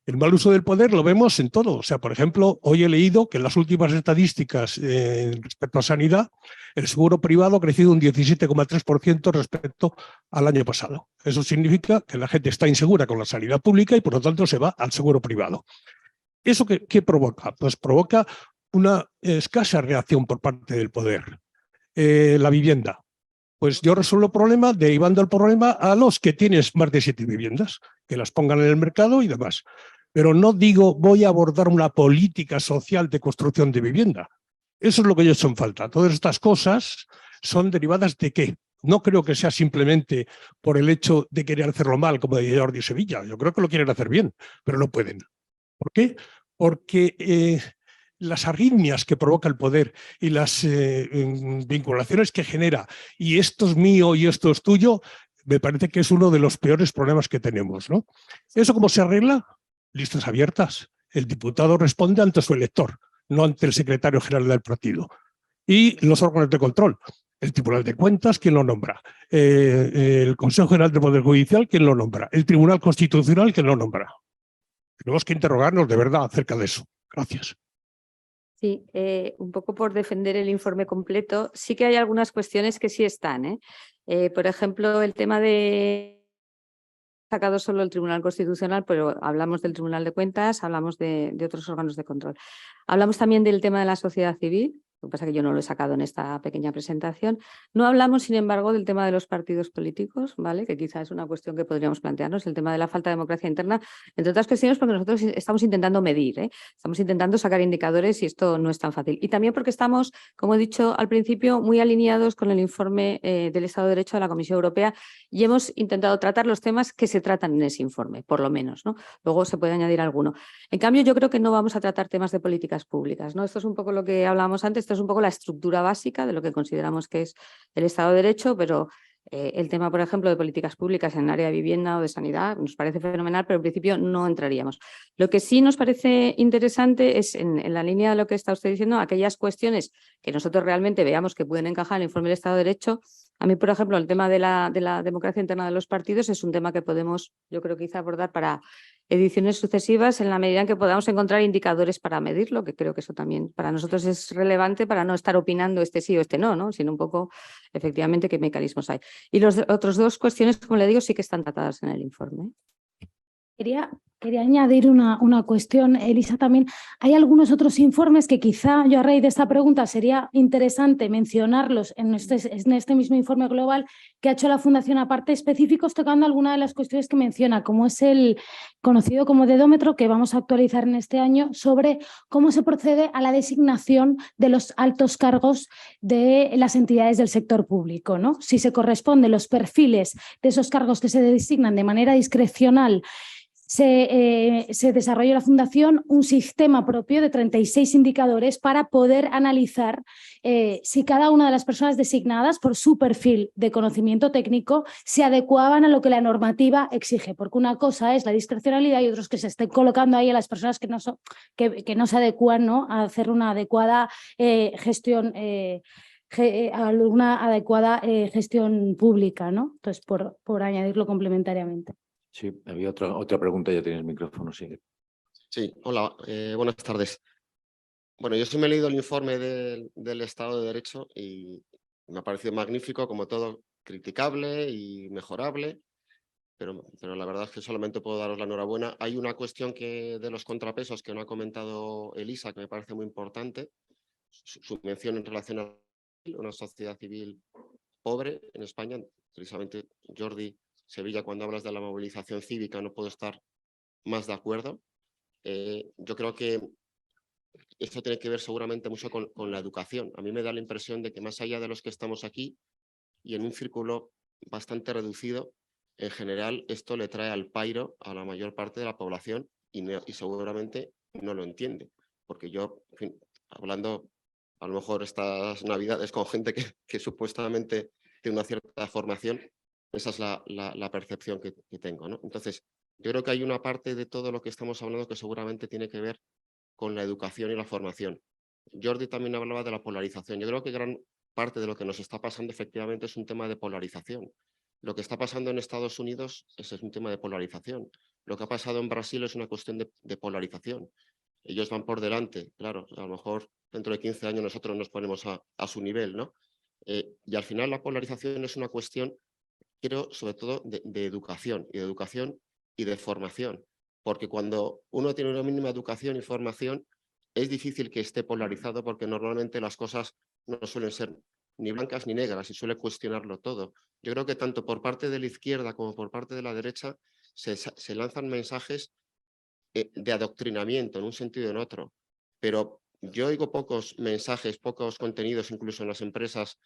El mal uso del poder lo vemos en todo. O sea, por ejemplo, hoy he leído que en las últimas estadísticas respecto a sanidad, el seguro privado ha crecido un 17,3% respecto al año pasado. Eso significa que la gente está insegura con la sanidad pública y por lo tanto se va al seguro privado. ¿Eso qué provoca? Pues provoca una escasa reacción por parte del poder. La vivienda. Pues yo resuelvo el problema derivando el problema a los que tienes más de 7 viviendas, que las pongan en el mercado y demás. Pero no digo voy a abordar una política social de construcción de vivienda. Eso es lo que yo he hecho en falta. Todas estas cosas son derivadas de qué. No creo que sea simplemente por el hecho de querer hacerlo mal, como decía Jordi Sevilla. Yo creo que lo quieren hacer bien, pero no pueden. ¿Por qué? Porque las arritmias que provoca el poder y las vinculaciones que genera, y esto es mío y esto es tuyo, me parece que es uno de los peores problemas que tenemos, ¿no? ¿Eso cómo se arregla? Listas abiertas. El diputado responde ante su elector, no ante el secretario general del partido. Y los órganos de control. El Tribunal de Cuentas, ¿quién lo nombra? El Consejo General del Poder Judicial, ¿quién lo nombra? El Tribunal Constitucional, ¿quién lo nombra? Tenemos que interrogarnos de verdad acerca de eso. Gracias. Sí, un poco por defender el informe completo, sí que hay algunas cuestiones que sí están. Por ejemplo, el tema de sacado solo el Tribunal Constitucional, pero hablamos del Tribunal de Cuentas, hablamos de otros órganos de control. Hablamos también del tema de la sociedad civil, lo que pasa es que yo no lo he sacado en esta pequeña presentación. No hablamos, sin embargo, del tema de los partidos políticos, ¿vale? Que quizás es una cuestión que podríamos plantearnos, el tema de la falta de democracia interna, entre otras cuestiones porque nosotros estamos intentando medir, estamos intentando sacar indicadores y esto no es tan fácil. Y también porque estamos, como he dicho al principio, muy alineados con el informe del Estado de Derecho de la Comisión Europea y hemos intentado tratar los temas que se tratan en ese informe, por lo menos, ¿no? Luego se puede añadir alguno. En cambio, yo creo que no vamos a tratar temas de políticas públicas, ¿no? Esto es un poco lo que hablábamos antes, esto es un poco la estructura básica de lo que consideramos que es el Estado de Derecho, pero el tema, por ejemplo, de políticas públicas en el área de vivienda o de sanidad nos parece fenomenal, pero en principio no entraríamos. Lo que sí nos parece interesante es, en la línea de lo que está usted diciendo, aquellas cuestiones que nosotros realmente veamos que pueden encajar en el informe del Estado de Derecho. A mí, por ejemplo, el tema de la democracia interna de los partidos es un tema que podemos, yo creo, quizá abordar para ediciones sucesivas en la medida en que podamos encontrar indicadores para medirlo, que creo que eso también para nosotros es relevante para no estar opinando este sí o este no, ¿no? Sino un poco, efectivamente, qué mecanismos hay. Y las otras dos cuestiones, como le digo, sí que están tratadas en el informe. Quería añadir una cuestión, Elisa, también. Hay algunos otros informes que quizá yo a raíz de esta pregunta sería interesante mencionarlos en este mismo informe global que ha hecho la Fundación aparte, específicos tocando alguna de las cuestiones que menciona, como es el conocido como dedómetro, que vamos a actualizar en este año, sobre cómo se procede a la designación de los altos cargos de las entidades del sector público, ¿no? Si se corresponden los perfiles de esos cargos que se designan de manera discrecional. Se desarrolló en la Fundación un sistema propio de 36 indicadores para poder analizar si cada una de las personas designadas por su perfil de conocimiento técnico se adecuaban a lo que la normativa exige, porque una cosa es la discrecionalidad y otros que se estén colocando ahí a las personas que no se adecúan, ¿no?, a hacer una adecuada gestión alguna adecuada gestión pública, ¿no? Entonces, por añadirlo complementariamente. Sí, había otra pregunta, ya tienes el micrófono, sigue. Sí, hola, buenas tardes. Bueno, yo sí me he leído el informe del Estado de Derecho y me ha parecido magnífico, como todo, criticable y mejorable, pero la verdad es que solamente puedo daros la enhorabuena. Hay una cuestión de los contrapesos que no ha comentado Elisa, que me parece muy importante, su mención en relación a una sociedad civil pobre en España. Precisamente, Jordi Sevilla, cuando hablas de la movilización cívica, no puedo estar más de acuerdo. Yo creo que esto tiene que ver seguramente mucho con la educación. A mí me da la impresión de que más allá de los que estamos aquí y en un círculo bastante reducido, en general esto le trae al pairo a la mayor parte de la población y seguramente no lo entiende. Porque yo, en fin, hablando a lo mejor estas Navidades con gente que supuestamente tiene una cierta formación, esa es la percepción que tengo, ¿no? Entonces, yo creo que hay una parte de todo lo que estamos hablando que seguramente tiene que ver con la educación y la formación. Jordi también hablaba de la polarización. Yo creo que gran parte de lo que nos está pasando efectivamente es un tema de polarización. Lo que está pasando en Estados Unidos es un tema de polarización. Lo que ha pasado en Brasil es una cuestión de polarización. Ellos van por delante, claro, a lo mejor dentro de 15 años nosotros nos ponemos a su nivel, ¿no? Y al final la polarización es una cuestión, creo, sobre todo de educación y de formación. Porque cuando uno tiene una mínima educación y formación, es difícil que esté polarizado porque normalmente las cosas no suelen ser ni blancas ni negras y suele cuestionarlo todo. Yo creo que tanto por parte de la izquierda como por parte de la derecha se lanzan mensajes de adoctrinamiento en un sentido y en otro. Pero yo oigo pocos mensajes, pocos contenidos, incluso en las empresas,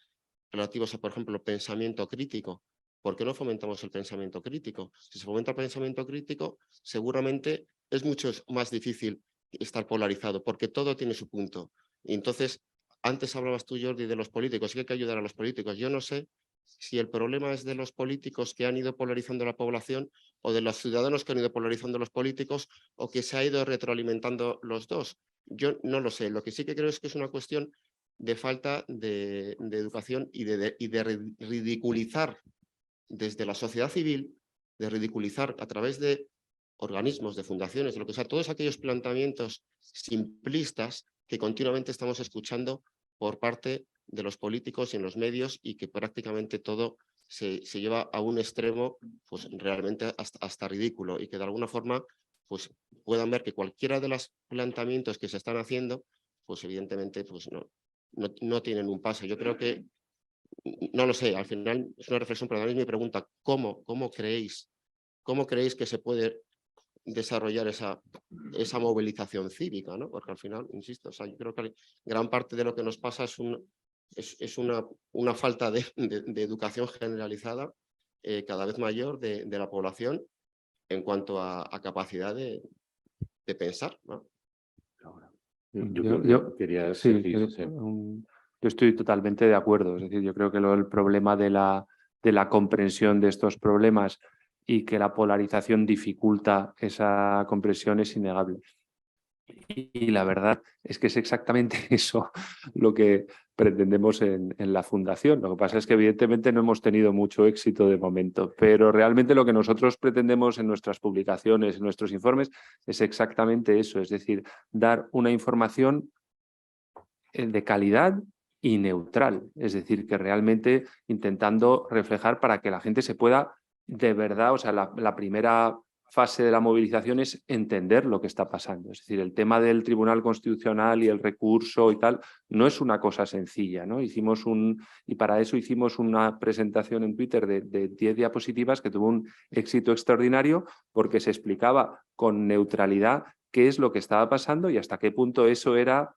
relativos a, por ejemplo, el pensamiento crítico. ¿Por qué no fomentamos el pensamiento crítico? Si se fomenta el pensamiento crítico, seguramente es mucho más difícil estar polarizado, porque todo tiene su punto. Y entonces, antes hablabas tú, Jordi, de los políticos, y hay que ayudar a los políticos. Yo no sé si el problema es de los políticos que han ido polarizando la población o de los ciudadanos que han ido polarizando los políticos o que se ha ido retroalimentando los dos. Yo no lo sé. Lo que sí que creo es que es una cuestión de falta de educación y de ridiculizar desde la sociedad civil, de ridiculizar a través de organismos, de fundaciones, de lo que sea, todos aquellos planteamientos simplistas que continuamente estamos escuchando por parte de los políticos y en los medios y que prácticamente todo se lleva a un extremo pues realmente hasta ridículo y que de alguna forma pues puedan ver que cualquiera de los planteamientos que se están haciendo pues evidentemente pues no tienen un pase. Yo creo que no lo sé, al final es una reflexión, pero también es mi pregunta, ¿cómo creéis que se puede desarrollar esa movilización cívica, ¿no? Porque al final, insisto, o sea, yo creo que gran parte de lo que nos pasa es una falta de educación generalizada cada vez mayor de la población en cuanto a capacidad de pensar, ¿no? Yo estoy totalmente de acuerdo. Es decir, yo creo que el problema de la comprensión de estos problemas y que la polarización dificulta esa comprensión es innegable. Y la verdad es que es exactamente eso lo que pretendemos en la Fundación. Lo que pasa es que evidentemente no hemos tenido mucho éxito de momento, pero realmente lo que nosotros pretendemos en nuestras publicaciones, en nuestros informes, es exactamente eso, es decir, dar una información de calidad y neutral, es decir, que realmente intentando reflejar para que la gente se pueda de verdad, o sea, la primera fase de la movilización es entender lo que está pasando. Es decir, el tema del Tribunal Constitucional y el recurso y tal no es una cosa sencilla, ¿no? Y para eso hicimos una presentación en Twitter de 10 diapositivas que tuvo un éxito extraordinario porque se explicaba con neutralidad qué es lo que estaba pasando y hasta qué punto eso era,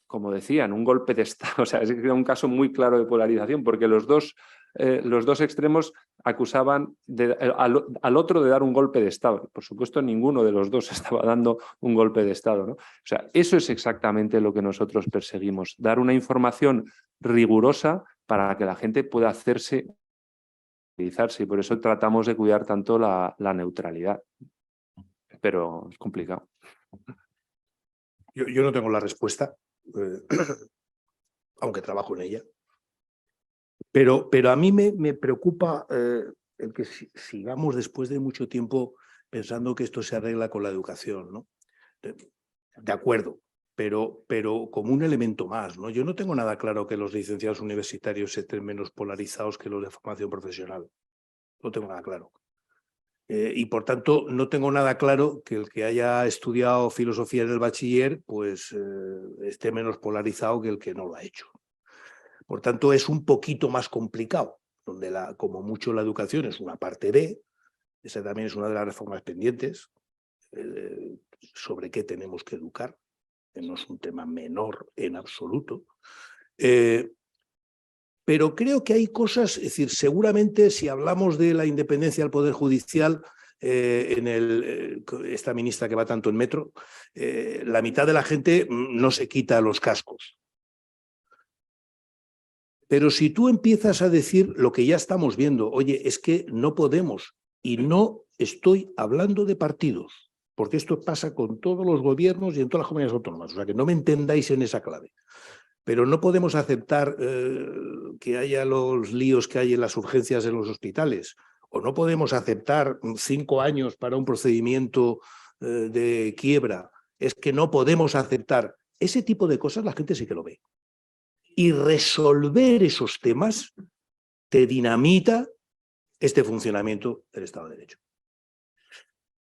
como decían, un golpe de Estado. O sea, es un caso muy claro de polarización porque los dos extremos acusaban al otro de dar un golpe de Estado. Por supuesto, ninguno de los dos estaba dando un golpe de Estado, ¿no? O sea, eso es exactamente lo que nosotros perseguimos, dar una información rigurosa para que la gente pueda hacerse y por eso tratamos de cuidar tanto la neutralidad. Pero es complicado. Yo no tengo la respuesta, aunque trabajo en ella. Pero a mí me preocupa el que sigamos después de mucho tiempo pensando que esto se arregla con la educación, ¿no? De acuerdo, pero como un elemento más, ¿no? Yo no tengo nada claro que los licenciados universitarios estén menos polarizados que los de formación profesional. No tengo nada claro. Y por tanto, no tengo nada claro que el que haya estudiado filosofía en el bachiller pues esté menos polarizado que el que no lo ha hecho. Por tanto, es un poquito más complicado, donde como mucho la educación es una parte B, esa también es una de las reformas pendientes, sobre qué tenemos que educar, que no es un tema menor en absoluto. Pero creo que hay cosas, es decir, seguramente si hablamos de la independencia del Poder Judicial, esta ministra que va tanto en metro, la mitad de la gente no se quita los cascos. Pero si tú empiezas a decir lo que ya estamos viendo, oye, es que no podemos, y no estoy hablando de partidos, porque esto pasa con todos los gobiernos y en todas las comunidades autónomas, o sea, que no me entendáis en esa clave. Pero no podemos aceptar que haya los líos que hay en las urgencias en los hospitales, o no podemos aceptar 5 años para un procedimiento de quiebra. Es que no podemos aceptar ese tipo de cosas, la gente sí que lo ve. Y resolver esos temas te dinamita este funcionamiento del Estado de Derecho.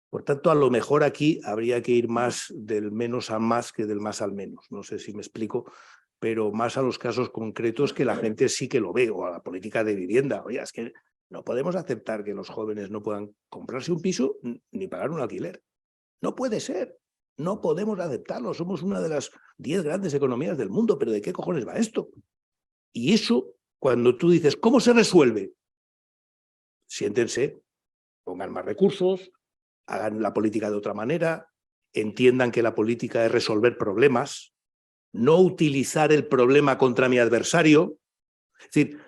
Por tanto, a lo mejor aquí habría que ir más del menos a más que del más al menos. No sé si me explico, pero más a los casos concretos que la gente sí que lo ve, o a la política de vivienda. Oye, es que no podemos aceptar que los jóvenes no puedan comprarse un piso ni pagar un alquiler. No puede ser. No podemos aceptarlo. Somos una de las 10 grandes economías del mundo, pero ¿de qué cojones va esto? Y eso, Cuando tú dices, ¿cómo se resuelve? Siéntense, pongan más recursos, hagan la política de otra manera, entiendan que la política es resolver problemas, no utilizar el problema contra mi adversario. Es decir,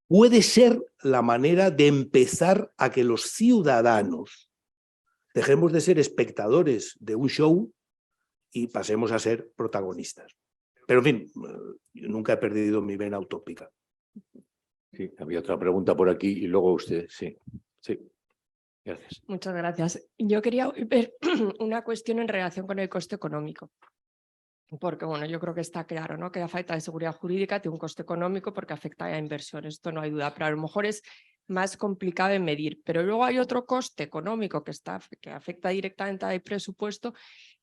puede ser la manera de empezar a que los ciudadanos dejemos de ser espectadores de un show y pasemos a ser protagonistas. Pero en fin, yo nunca he perdido mi vena utópica. Sí, había otra pregunta por aquí y luego usted. Sí, sí. Gracias. Muchas gracias. Yo quería ver una cuestión en relación con el coste económico. Porque, bueno, yo creo que está claro, ¿no? Que la falta de seguridad jurídica tiene un coste económico porque afecta a la inversión. Esto no hay duda, pero a lo mejor es más complicado de medir. Pero luego hay otro coste económico que afecta directamente al presupuesto,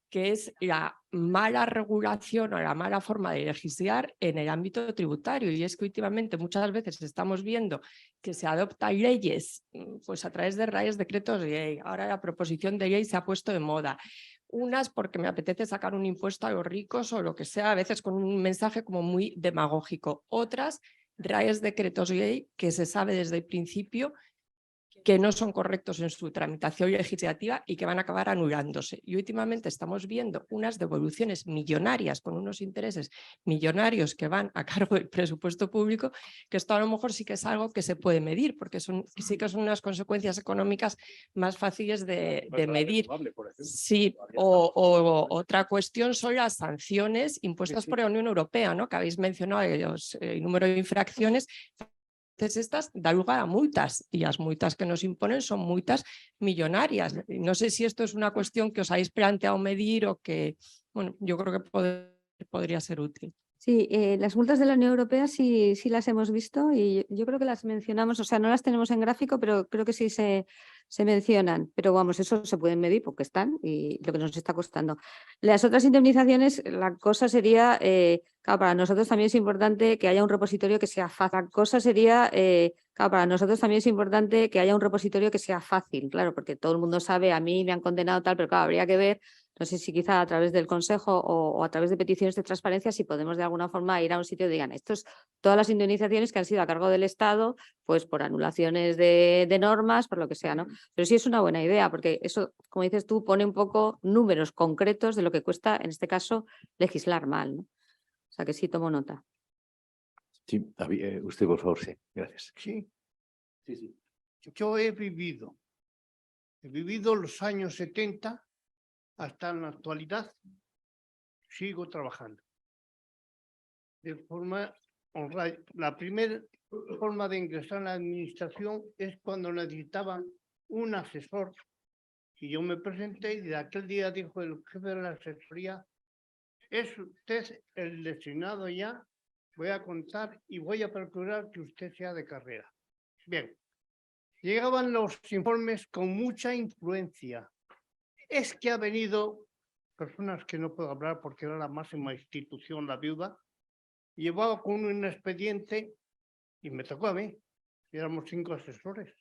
que es la mala regulación o la mala forma de legislar en el ámbito tributario. Y es que últimamente muchas veces estamos viendo que se adoptan leyes pues a través de reales decretos de ley. Ahora la proposición de ley se ha puesto de moda. Unas porque me apetece sacar un impuesto a los ricos o lo que sea, a veces con un mensaje como muy demagógico. Otras, reales decretos de ley que se sabe desde el principio que no son correctos en su tramitación legislativa y que van a acabar anulándose. Y últimamente estamos viendo unas devoluciones millonarias con unos intereses millonarios que van a cargo del presupuesto público, que esto a lo mejor sí que es algo que se puede medir, porque sí que son unas consecuencias económicas más fáciles de medir. Sí, o otra cuestión son las sanciones impuestas por la Unión Europea, ¿no? Que habéis mencionado el número de infracciones. Entonces estas dan lugar a multas y las multas que nos imponen son multas millonarias. No sé si esto es una cuestión que os habéis planteado medir o que, bueno, yo creo que podría ser útil. Sí, las multas de la Unión Europea sí las hemos visto y yo creo que las mencionamos, o sea, no las tenemos en gráfico, pero creo que sí se mencionan. Pero vamos, eso se pueden medir porque están y lo que nos está costando. Las otras indemnizaciones, la cosa sería, claro, para nosotros también es importante que haya un repositorio que sea fácil. La cosa sería, claro, para nosotros también es importante que haya un repositorio que sea fácil, claro, porque todo el mundo sabe, a mí me han condenado tal, pero claro, habría que ver. No sé si quizá a través del Consejo o a través de peticiones de transparencia, si podemos de alguna forma ir a un sitio y digan, todas las indemnizaciones que han sido a cargo del Estado, pues por anulaciones de normas, por lo que sea, ¿no? Pero sí es una buena idea, porque eso, como dices tú, pone un poco números concretos de lo que cuesta, en este caso, legislar mal, ¿no? O sea que sí tomo nota. Sí, usted, por favor, sí. Gracias. Sí, Sí. yo he vivido los años 70 hasta en la actualidad, sigo trabajando de forma honrada. La primera forma de ingresar en la administración es cuando necesitaban un asesor y yo me presenté y de aquel día dijo el jefe de la asesoría, es usted el designado ya, voy a contar y voy a procurar que usted sea de carrera. Bien, llegaban los informes con mucha influencia. Es que ha venido personas que no puedo hablar porque era la máxima institución, la viuda, llevaba con un expediente y me tocó a mí. Éramos 5 asesores.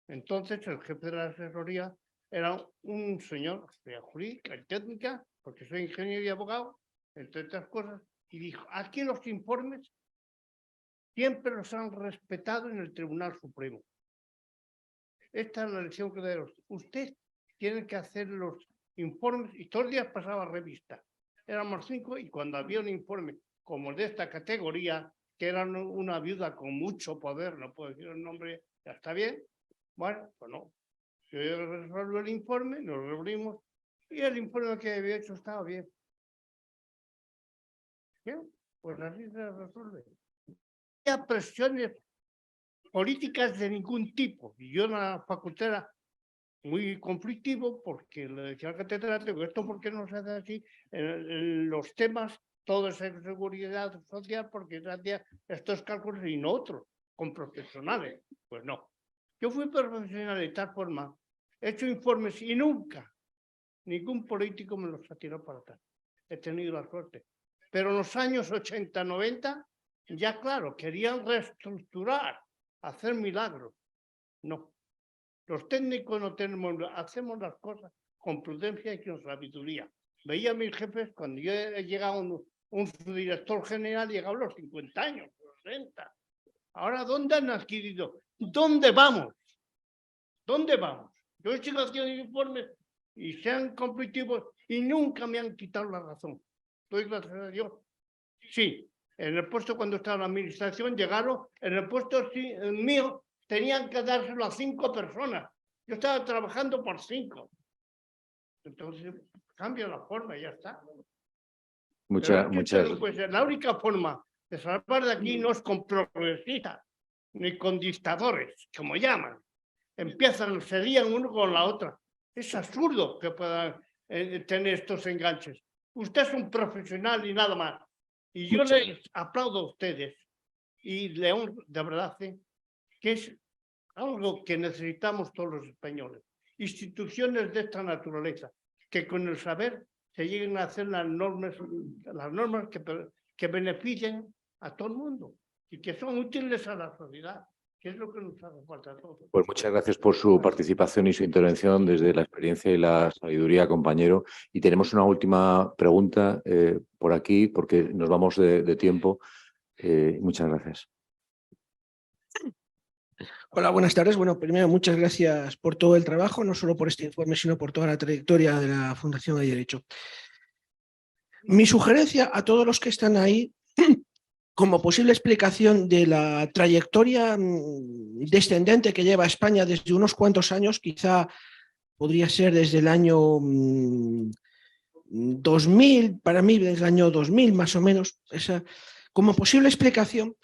Entonces el jefe de la asesoría era un señor de jurídica y técnica, porque soy ingeniero y abogado, entre otras cosas, y dijo, aquí los informes siempre los han respetado en el Tribunal Supremo. Esta es la lección que le doy. Usted tiene que hacer los informes y todos los días pasaba revista. Éramos 5 y cuando había un informe como el de esta categoría, que era una viuda con mucho poder, no puedo decir el nombre, ya está bien. Bueno, pues no. Yo resuelvo el informe, nos reunimos y el informe que había hecho estaba bien. Bien, pues así se resuelve. No había presiones políticas de ningún tipo. Y yo en la facultad era muy conflictivo porque le decía al catedrático, esto por qué no se hace así en los temas, todo es en seguridad social, porque se hacía estos cálculos y no otros, con profesionales. Pues no. Yo fui profesional de tal forma, he hecho informes y nunca ningún político me los ha tirado para atrás. He tenido la suerte. Pero en los años 80, 90, ya claro, querían reestructurar, hacer milagros. No. Los técnicos no tenemos, hacemos las cosas con prudencia y con sabiduría. Veía a mis jefes cuando yo llegaba un subdirector general, llegaba a los 50 años, 60. Ahora, ¿dónde han adquirido? ¿Dónde vamos? ¿Dónde vamos? Yo sigo haciendo informes y sean conflictivos y nunca me han quitado la razón. Doy gracias a Dios. Sí, en el puesto cuando estaba en la administración llegaron, en el puesto mío tenían que dárselo a 5 personas. Yo estaba trabajando por 5. Entonces cambia la forma y ya está. Muchas. Pues la única forma de salvar de aquí no es con progresistas ni con dictadores, como llaman. Empiezan, se lían uno con la otra. Es absurdo que puedan tener estos enganches. Usted es un profesional y nada más. Y yo les aplaudo a ustedes y le honro, de verdad, que es algo que necesitamos todos los españoles. Instituciones de esta naturaleza, que con el saber se lleguen a hacer las normas que beneficien a todo el mundo y que son útiles a la sociedad, que es lo que nos hace falta a todos. Pues muchas gracias por su participación y su intervención desde la experiencia y la sabiduría, compañero. Y tenemos una última pregunta por aquí, porque nos vamos de tiempo. Muchas gracias. Hola, buenas tardes. Bueno, primero, muchas gracias por todo el trabajo, no solo por este informe, sino por toda la trayectoria de la Fundación Hay Derecho. Mi sugerencia a todos los que están ahí, como posible explicación de la trayectoria descendente que lleva España desde unos cuantos años, quizá podría ser desde el año 2000, para mí desde el año 2000 más o menos, como posible explicación,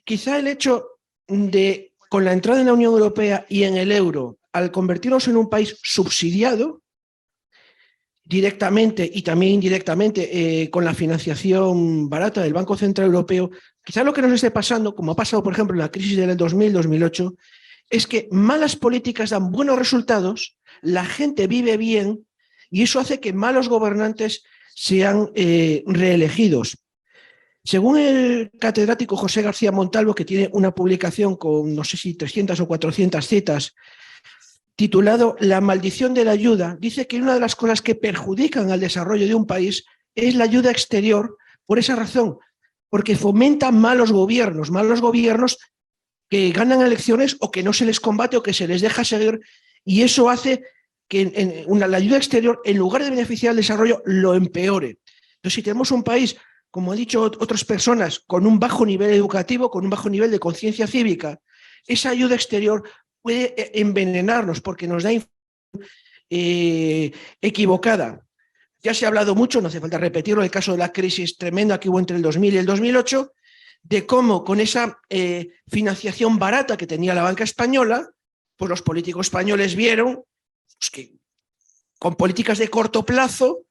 quizá el hecho de, con la entrada en la Unión Europea y en el euro, al convertirnos en un país subsidiado, directamente y también indirectamente con la financiación barata del Banco Central Europeo, quizá lo que nos esté pasando, como ha pasado por ejemplo en la crisis del 2000-2008, es que malas políticas dan buenos resultados, la gente vive bien y eso hace que malos gobernantes sean reelegidos. Según el catedrático José García Montalvo, que tiene una publicación con no sé si 300 o 400 citas, titulado La maldición de la ayuda, dice que una de las cosas que perjudican al desarrollo de un país es la ayuda exterior, por esa razón, porque fomenta malos gobiernos que ganan elecciones o que no se les combate o que se les deja seguir, y eso hace que la ayuda exterior, en lugar de beneficiar al desarrollo, lo empeore. Entonces, si tenemos un país, como han dicho otras personas, con un bajo nivel educativo, con un bajo nivel de conciencia cívica, esa ayuda exterior puede envenenarnos porque nos da equivocada. Ya se ha hablado mucho, no hace falta repetirlo, el caso de la crisis tremenda que hubo entre el 2000 y el 2008, de cómo con esa financiación barata que tenía la banca española, pues los políticos españoles vieron pues, que con políticas de corto plazo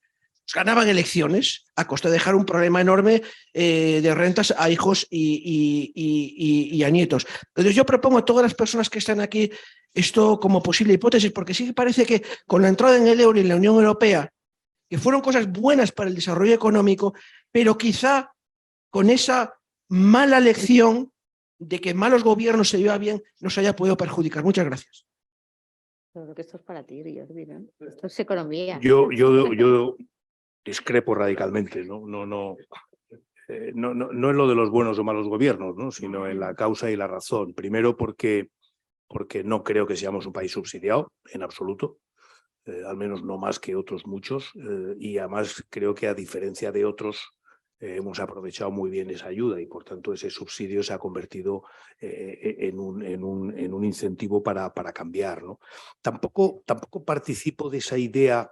ganaban elecciones a costa de dejar un problema enorme de rentas a hijos y a nietos. Entonces yo propongo a todas las personas que están aquí esto como posible hipótesis, porque sí que parece que con la entrada en el euro y en la Unión Europea, que fueron cosas buenas para el desarrollo económico, pero quizá con esa mala lección de que malos gobiernos se lleva bien, nos haya podido perjudicar. Muchas gracias. Creo que esto es para ti, Jordi, ¿no? Esto es economía. Yo discrepo radicalmente, no es lo de los buenos o malos gobiernos, ¿no? Sino en la causa y la razón. Primero porque no creo que seamos un país subsidiado, en absoluto, al menos no más que otros muchos, y además creo que a diferencia de otros hemos aprovechado muy bien esa ayuda y por tanto ese subsidio se ha convertido en un incentivo para cambiar, ¿no? Tampoco participo de esa idea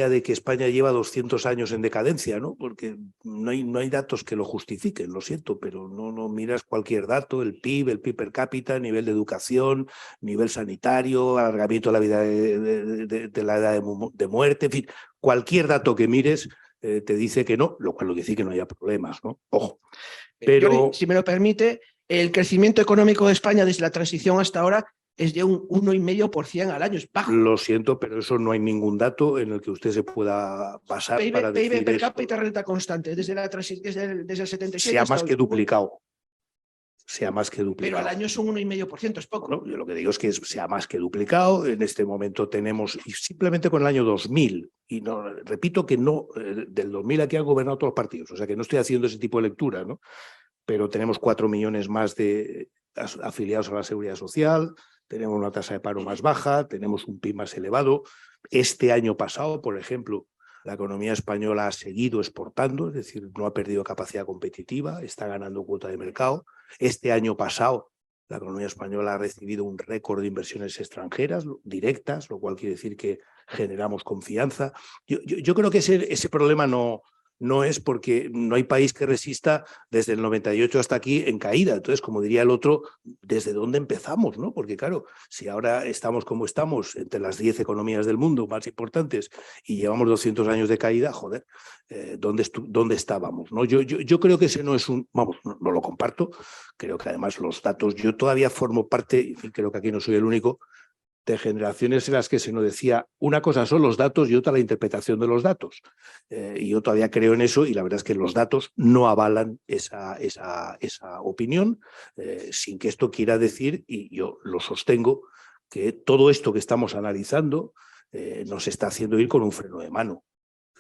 de que España lleva 200 años en decadencia, ¿no? Porque no hay datos que lo justifiquen, lo siento, pero no miras cualquier dato, el PIB per cápita, nivel de educación, nivel sanitario, alargamiento de la vida de la edad de muerte, en fin, cualquier dato que mires te dice que no, lo cual no quiere decir que no haya problemas, ¿no? Ojo. Pero Jordi, si me lo permite, el crecimiento económico de España desde la transición hasta ahora es de un 1,5% al año, es bajo. Lo siento, pero eso no hay ningún dato en el que usted se pueda basar para decir PIB per esto. cápita, renta constante, desde el 77. Sea más que duplicado. Sea más que duplicado. Pero al año es un 1,5%, es poco. Bueno, yo lo que digo es que sea más que duplicado. En este momento tenemos, y simplemente con el año 2000, y no, repito que no, del 2000 aquí han gobernado todos los partidos, o sea que no estoy haciendo ese tipo de lectura, ¿no? pero tenemos 4 millones más de afiliados a la Seguridad Social, tenemos una tasa de paro más baja, tenemos un PIB más elevado. Este año pasado, por ejemplo, la economía española ha seguido exportando, es decir, no ha perdido capacidad competitiva, está ganando cuota de mercado. Este año pasado, la economía española ha recibido un récord de inversiones extranjeras directas, lo cual quiere decir que generamos confianza. Yo creo que ese problema no es porque no hay país que resista desde el 98 hasta aquí en caída. Entonces, como diría el otro, ¿desde dónde empezamos? ¿No? Porque claro, si ahora estamos como estamos, entre las 10 economías del mundo más importantes y llevamos 200 años de caída, joder, ¿dónde estábamos? ¿No? Yo creo que ese no es vamos, no lo comparto. Creo que además los datos, yo todavía formo parte, en fin, creo que aquí no soy el único, de generaciones en las que se nos decía una cosa son los datos y otra la interpretación de los datos. Y yo todavía creo en eso y la verdad es que los datos no avalan esa opinión, sin que esto quiera decir, y yo lo sostengo, que todo esto que estamos analizando nos está haciendo ir con un freno de mano.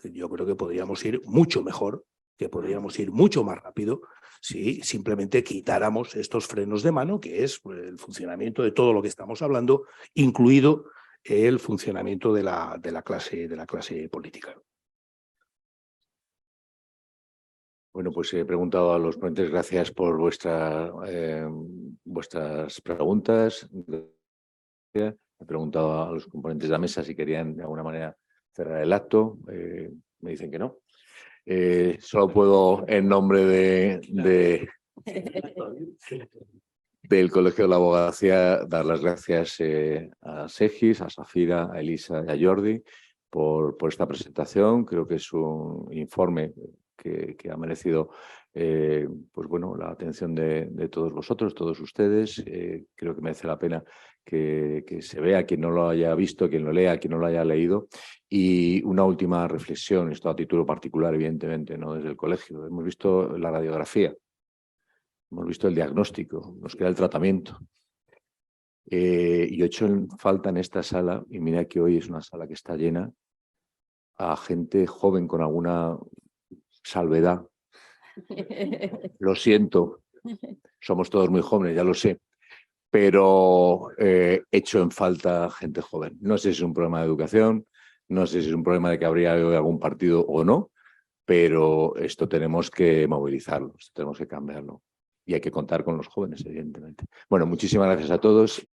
Yo creo que podríamos ir mucho mejor, que podríamos ir mucho más rápido si simplemente quitáramos estos frenos de mano, que es el funcionamiento de todo lo que estamos hablando, incluido el funcionamiento de la clase política. Bueno, pues he preguntado a los ponentes, gracias por vuestras preguntas. He preguntado a los componentes de la mesa si querían de alguna manera cerrar el acto. Me dicen que no. Solo puedo, en nombre del Colegio de la Abogacía, dar las gracias a Segis, a Safira, a Elisa y a Jordi por esta presentación. Creo que es un informe que ha merecido pues bueno, la atención de todos vosotros, todos ustedes. Creo que merece la pena que se vea, quien no lo haya visto, quien lo lea, quien no lo haya leído. Y una última reflexión, esto a título particular, evidentemente, no desde el colegio. Hemos visto la radiografía, hemos visto el diagnóstico, nos queda el tratamiento. Y he hecho falta en esta sala, y mira que hoy es una sala que está llena, a gente joven con alguna salvedad. Lo siento, somos todos muy jóvenes, ya lo sé, pero echo en falta gente joven. No sé si es un problema de educación, no sé si es un problema de que habría algún partido o no, pero esto tenemos que movilizarlo, esto tenemos que cambiarlo y hay que contar con los jóvenes, evidentemente. Bueno, muchísimas gracias a todos.